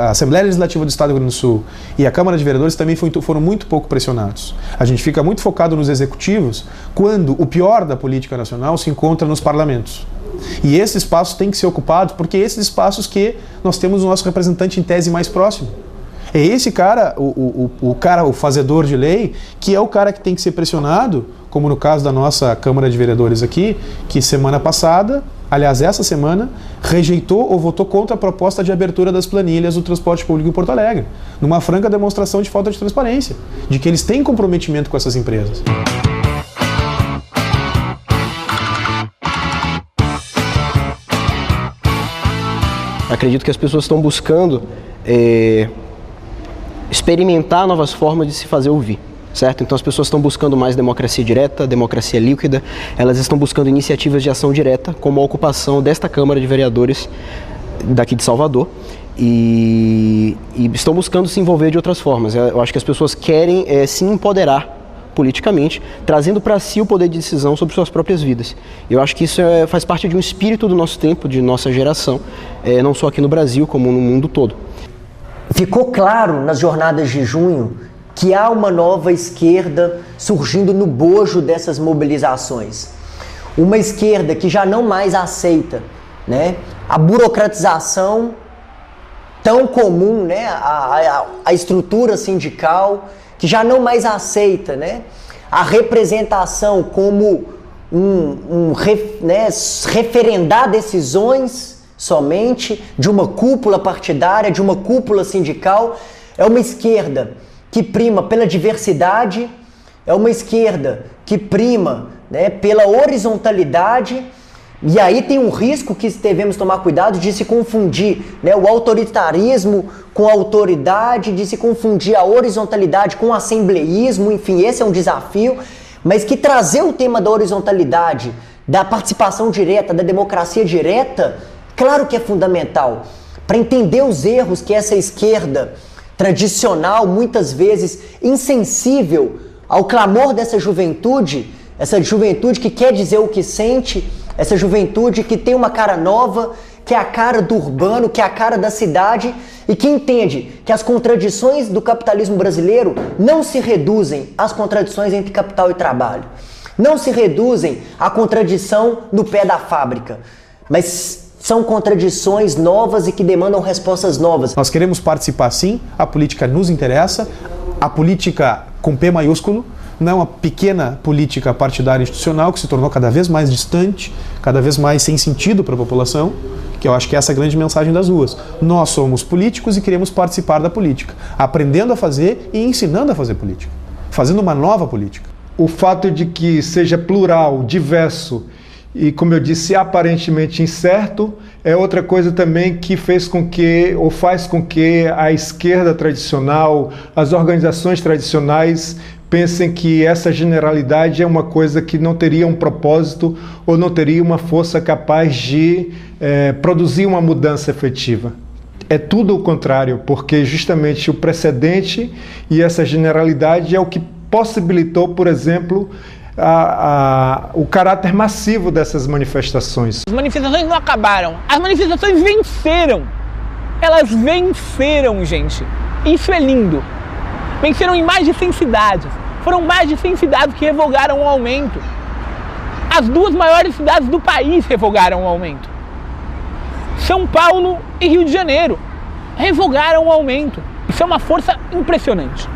Assembleia Legislativa do Estado do Rio Grande do Sul e a Câmara de Vereadores também foram muito pouco pressionados. A gente fica muito focado nos executivos quando o pior da política nacional se encontra nos parlamentos. E esses espaços têm que ser ocupados porque esses espaços que nós temos o nosso representante em tese mais próximo. É esse cara, o fazedor de lei, que é o cara que tem que ser pressionado, como no caso da nossa Câmara de Vereadores aqui, que semana passada, aliás, essa semana, rejeitou ou votou contra a proposta de abertura das planilhas do transporte público em Porto Alegre, numa franca demonstração de falta de transparência, de que eles têm comprometimento com essas empresas. Acredito que as pessoas estão buscando experimentar novas formas de se fazer ouvir, certo? Então as pessoas estão buscando mais democracia direta, democracia líquida, elas estão buscando iniciativas de ação direta, como a ocupação desta Câmara de Vereadores daqui de Salvador, e estão buscando se envolver de outras formas. Eu acho que as pessoas querem se empoderar politicamente, trazendo para si o poder de decisão sobre suas próprias vidas. Eu acho que isso faz parte de um espírito do nosso tempo, de nossa geração, não só aqui no Brasil, como no mundo todo. Ficou claro nas jornadas de junho que há uma nova esquerda surgindo no bojo dessas mobilizações. Uma esquerda que já não mais aceita, né, a burocratização tão comum, né, a estrutura sindical, que já não mais aceita, né, a representação como referendar decisões somente de uma cúpula partidária, de uma cúpula sindical. É uma esquerda que prima pela diversidade, é uma esquerda que prima, né, pela horizontalidade. E aí tem um risco que devemos tomar cuidado de se confundir, né, o autoritarismo com a autoridade, de se confundir a horizontalidade com o assembleísmo, enfim, esse é um desafio, mas que trazer o tema da horizontalidade, da participação direta, da democracia direta, claro que é fundamental para entender os erros que essa esquerda tradicional, muitas vezes insensível ao clamor dessa juventude, essa juventude que quer dizer o que sente, essa juventude que tem uma cara nova, que é a cara do urbano, que é a cara da cidade e que entende que as contradições do capitalismo brasileiro não se reduzem às contradições entre capital e trabalho. Não se reduzem à contradição no pé da fábrica, mas são contradições novas e que demandam respostas novas. Nós queremos participar sim, a política nos interessa, a política com P maiúsculo, não uma pequena política partidária institucional que se tornou cada vez mais distante, cada vez mais sem sentido para a população, que eu acho que essa é a grande mensagem das ruas. Nós somos políticos e queremos participar da política, aprendendo a fazer e ensinando a fazer política, fazendo uma nova política. O fato de que seja plural, diverso e, como eu disse, aparentemente incerto, é outra coisa também que fez com que, ou faz com que a esquerda tradicional, as organizações tradicionais pensem que essa generalidade é uma coisa que não teria um propósito ou não teria uma força capaz de produzir uma mudança efetiva. É tudo o contrário, porque justamente o precedente e essa generalidade é o que possibilitou, por exemplo, o caráter massivo dessas manifestações. As manifestações não acabaram, as manifestações venceram. Elas venceram, gente. Isso é lindo. Venceram em mais de 100 cidades. Foram mais de 100 cidades que revogaram o aumento. As duas maiores cidades do país revogaram o aumento. São Paulo e Rio de Janeiro revogaram o aumento. Isso é uma força impressionante.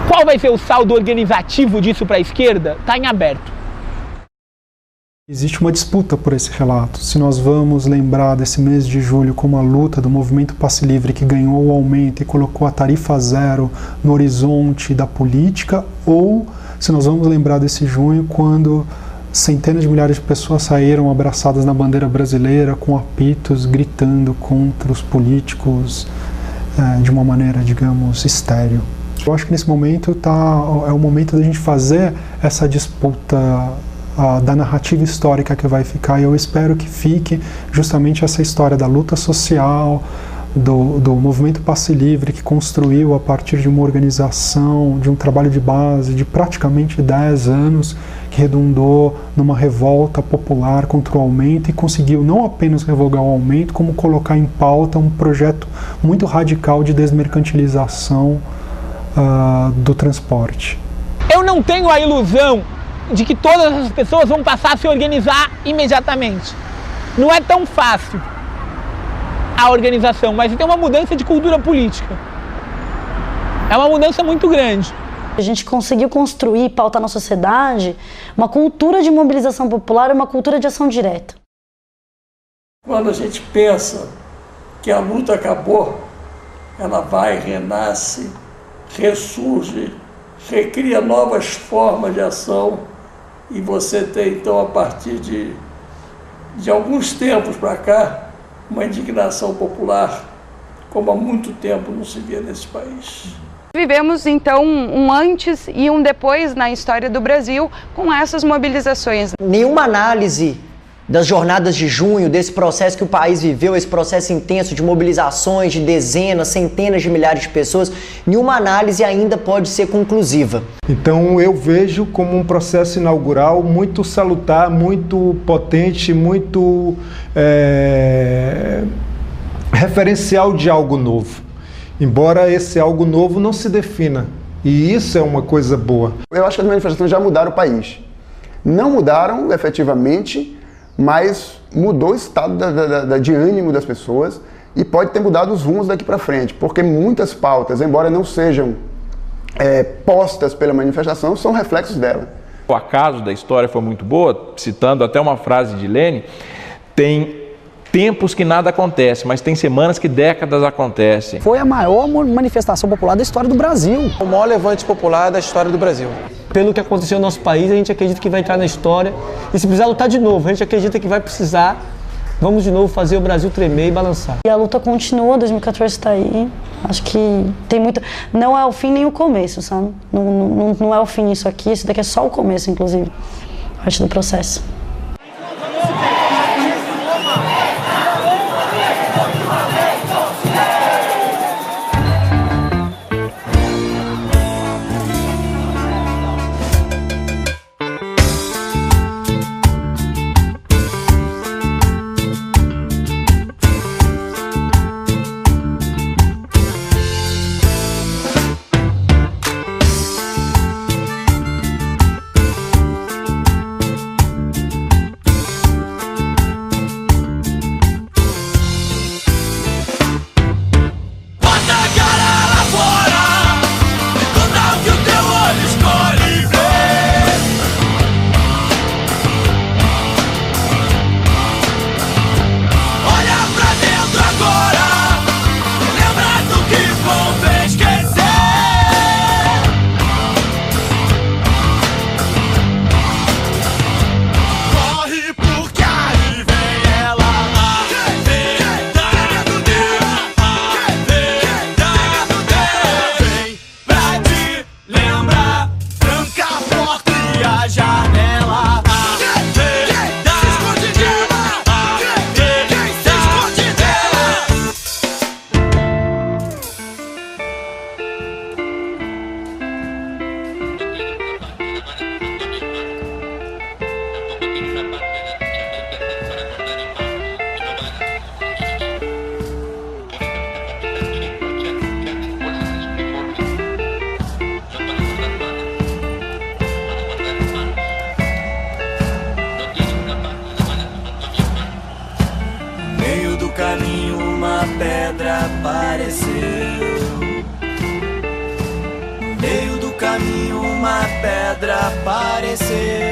Qual vai ser o saldo organizativo disso para a esquerda? Está em aberto. Existe uma disputa por esse relato. Se nós vamos lembrar desse mês de julho como a luta do movimento Passe Livre que ganhou o aumento e colocou a tarifa zero no horizonte da política, ou se nós vamos lembrar desse junho quando centenas de milhares de pessoas saíram abraçadas na bandeira brasileira com apitos gritando contra os políticos de uma maneira, digamos, estéril. Eu acho que nesse momento é o momento da gente fazer essa disputa da narrativa histórica que vai ficar, e eu espero que fique justamente essa história da luta social, do movimento Passe Livre, que construiu a partir de uma organização, de um trabalho de base de praticamente 10 anos, que redundou numa revolta popular contra o aumento e conseguiu não apenas revogar o aumento, como colocar em pauta um projeto muito radical de desmercantilização do transporte. Eu não tenho a ilusão de que todas as pessoas vão passar a se organizar imediatamente. Não é tão fácil a organização, mas tem uma mudança de cultura política. É uma mudança muito grande. A gente conseguiu construir e pautar na sociedade uma cultura de mobilização popular, uma cultura de ação direta. Quando a gente pensa que a luta acabou, ela vai, renasce, ressurge, recria novas formas de ação, e você tem, então, a partir de alguns tempos para cá, uma indignação popular como há muito tempo não se via nesse país. Vivemos então um antes e um depois na história do Brasil com essas mobilizações. Nenhuma análise das jornadas de junho, desse processo que o país viveu, esse processo intenso de mobilizações de dezenas, centenas de milhares de pessoas, nenhuma análise ainda pode ser conclusiva. Então eu vejo como um processo inaugural muito salutar, muito potente, muito referencial de algo novo. Embora esse algo novo não se defina. E isso é uma coisa boa. Eu acho que as manifestações já mudaram o país. Não mudaram efetivamente, mas mudou o estado de ânimo das pessoas e pode ter mudado os rumos daqui para frente, porque muitas pautas, embora não sejam postas pela manifestação, são reflexos dela. O acaso da história foi muito boa, citando até uma frase de Lênin, tem tempos que nada acontece, mas tem semanas que décadas acontecem. Foi a maior manifestação popular da história do Brasil. O maior levante popular da história do Brasil. Pelo que aconteceu no nosso país, a gente acredita que vai entrar na história. E se precisar lutar de novo, a gente acredita que vai precisar. Vamos de novo fazer o Brasil tremer e balançar. E a luta continua, 2014 está aí. Acho que tem muito... Não é o fim nem o começo, sabe? Não é o fim isso aqui, isso daqui é só o começo, inclusive. Parte do processo. No meio do caminho uma pedra apareceu.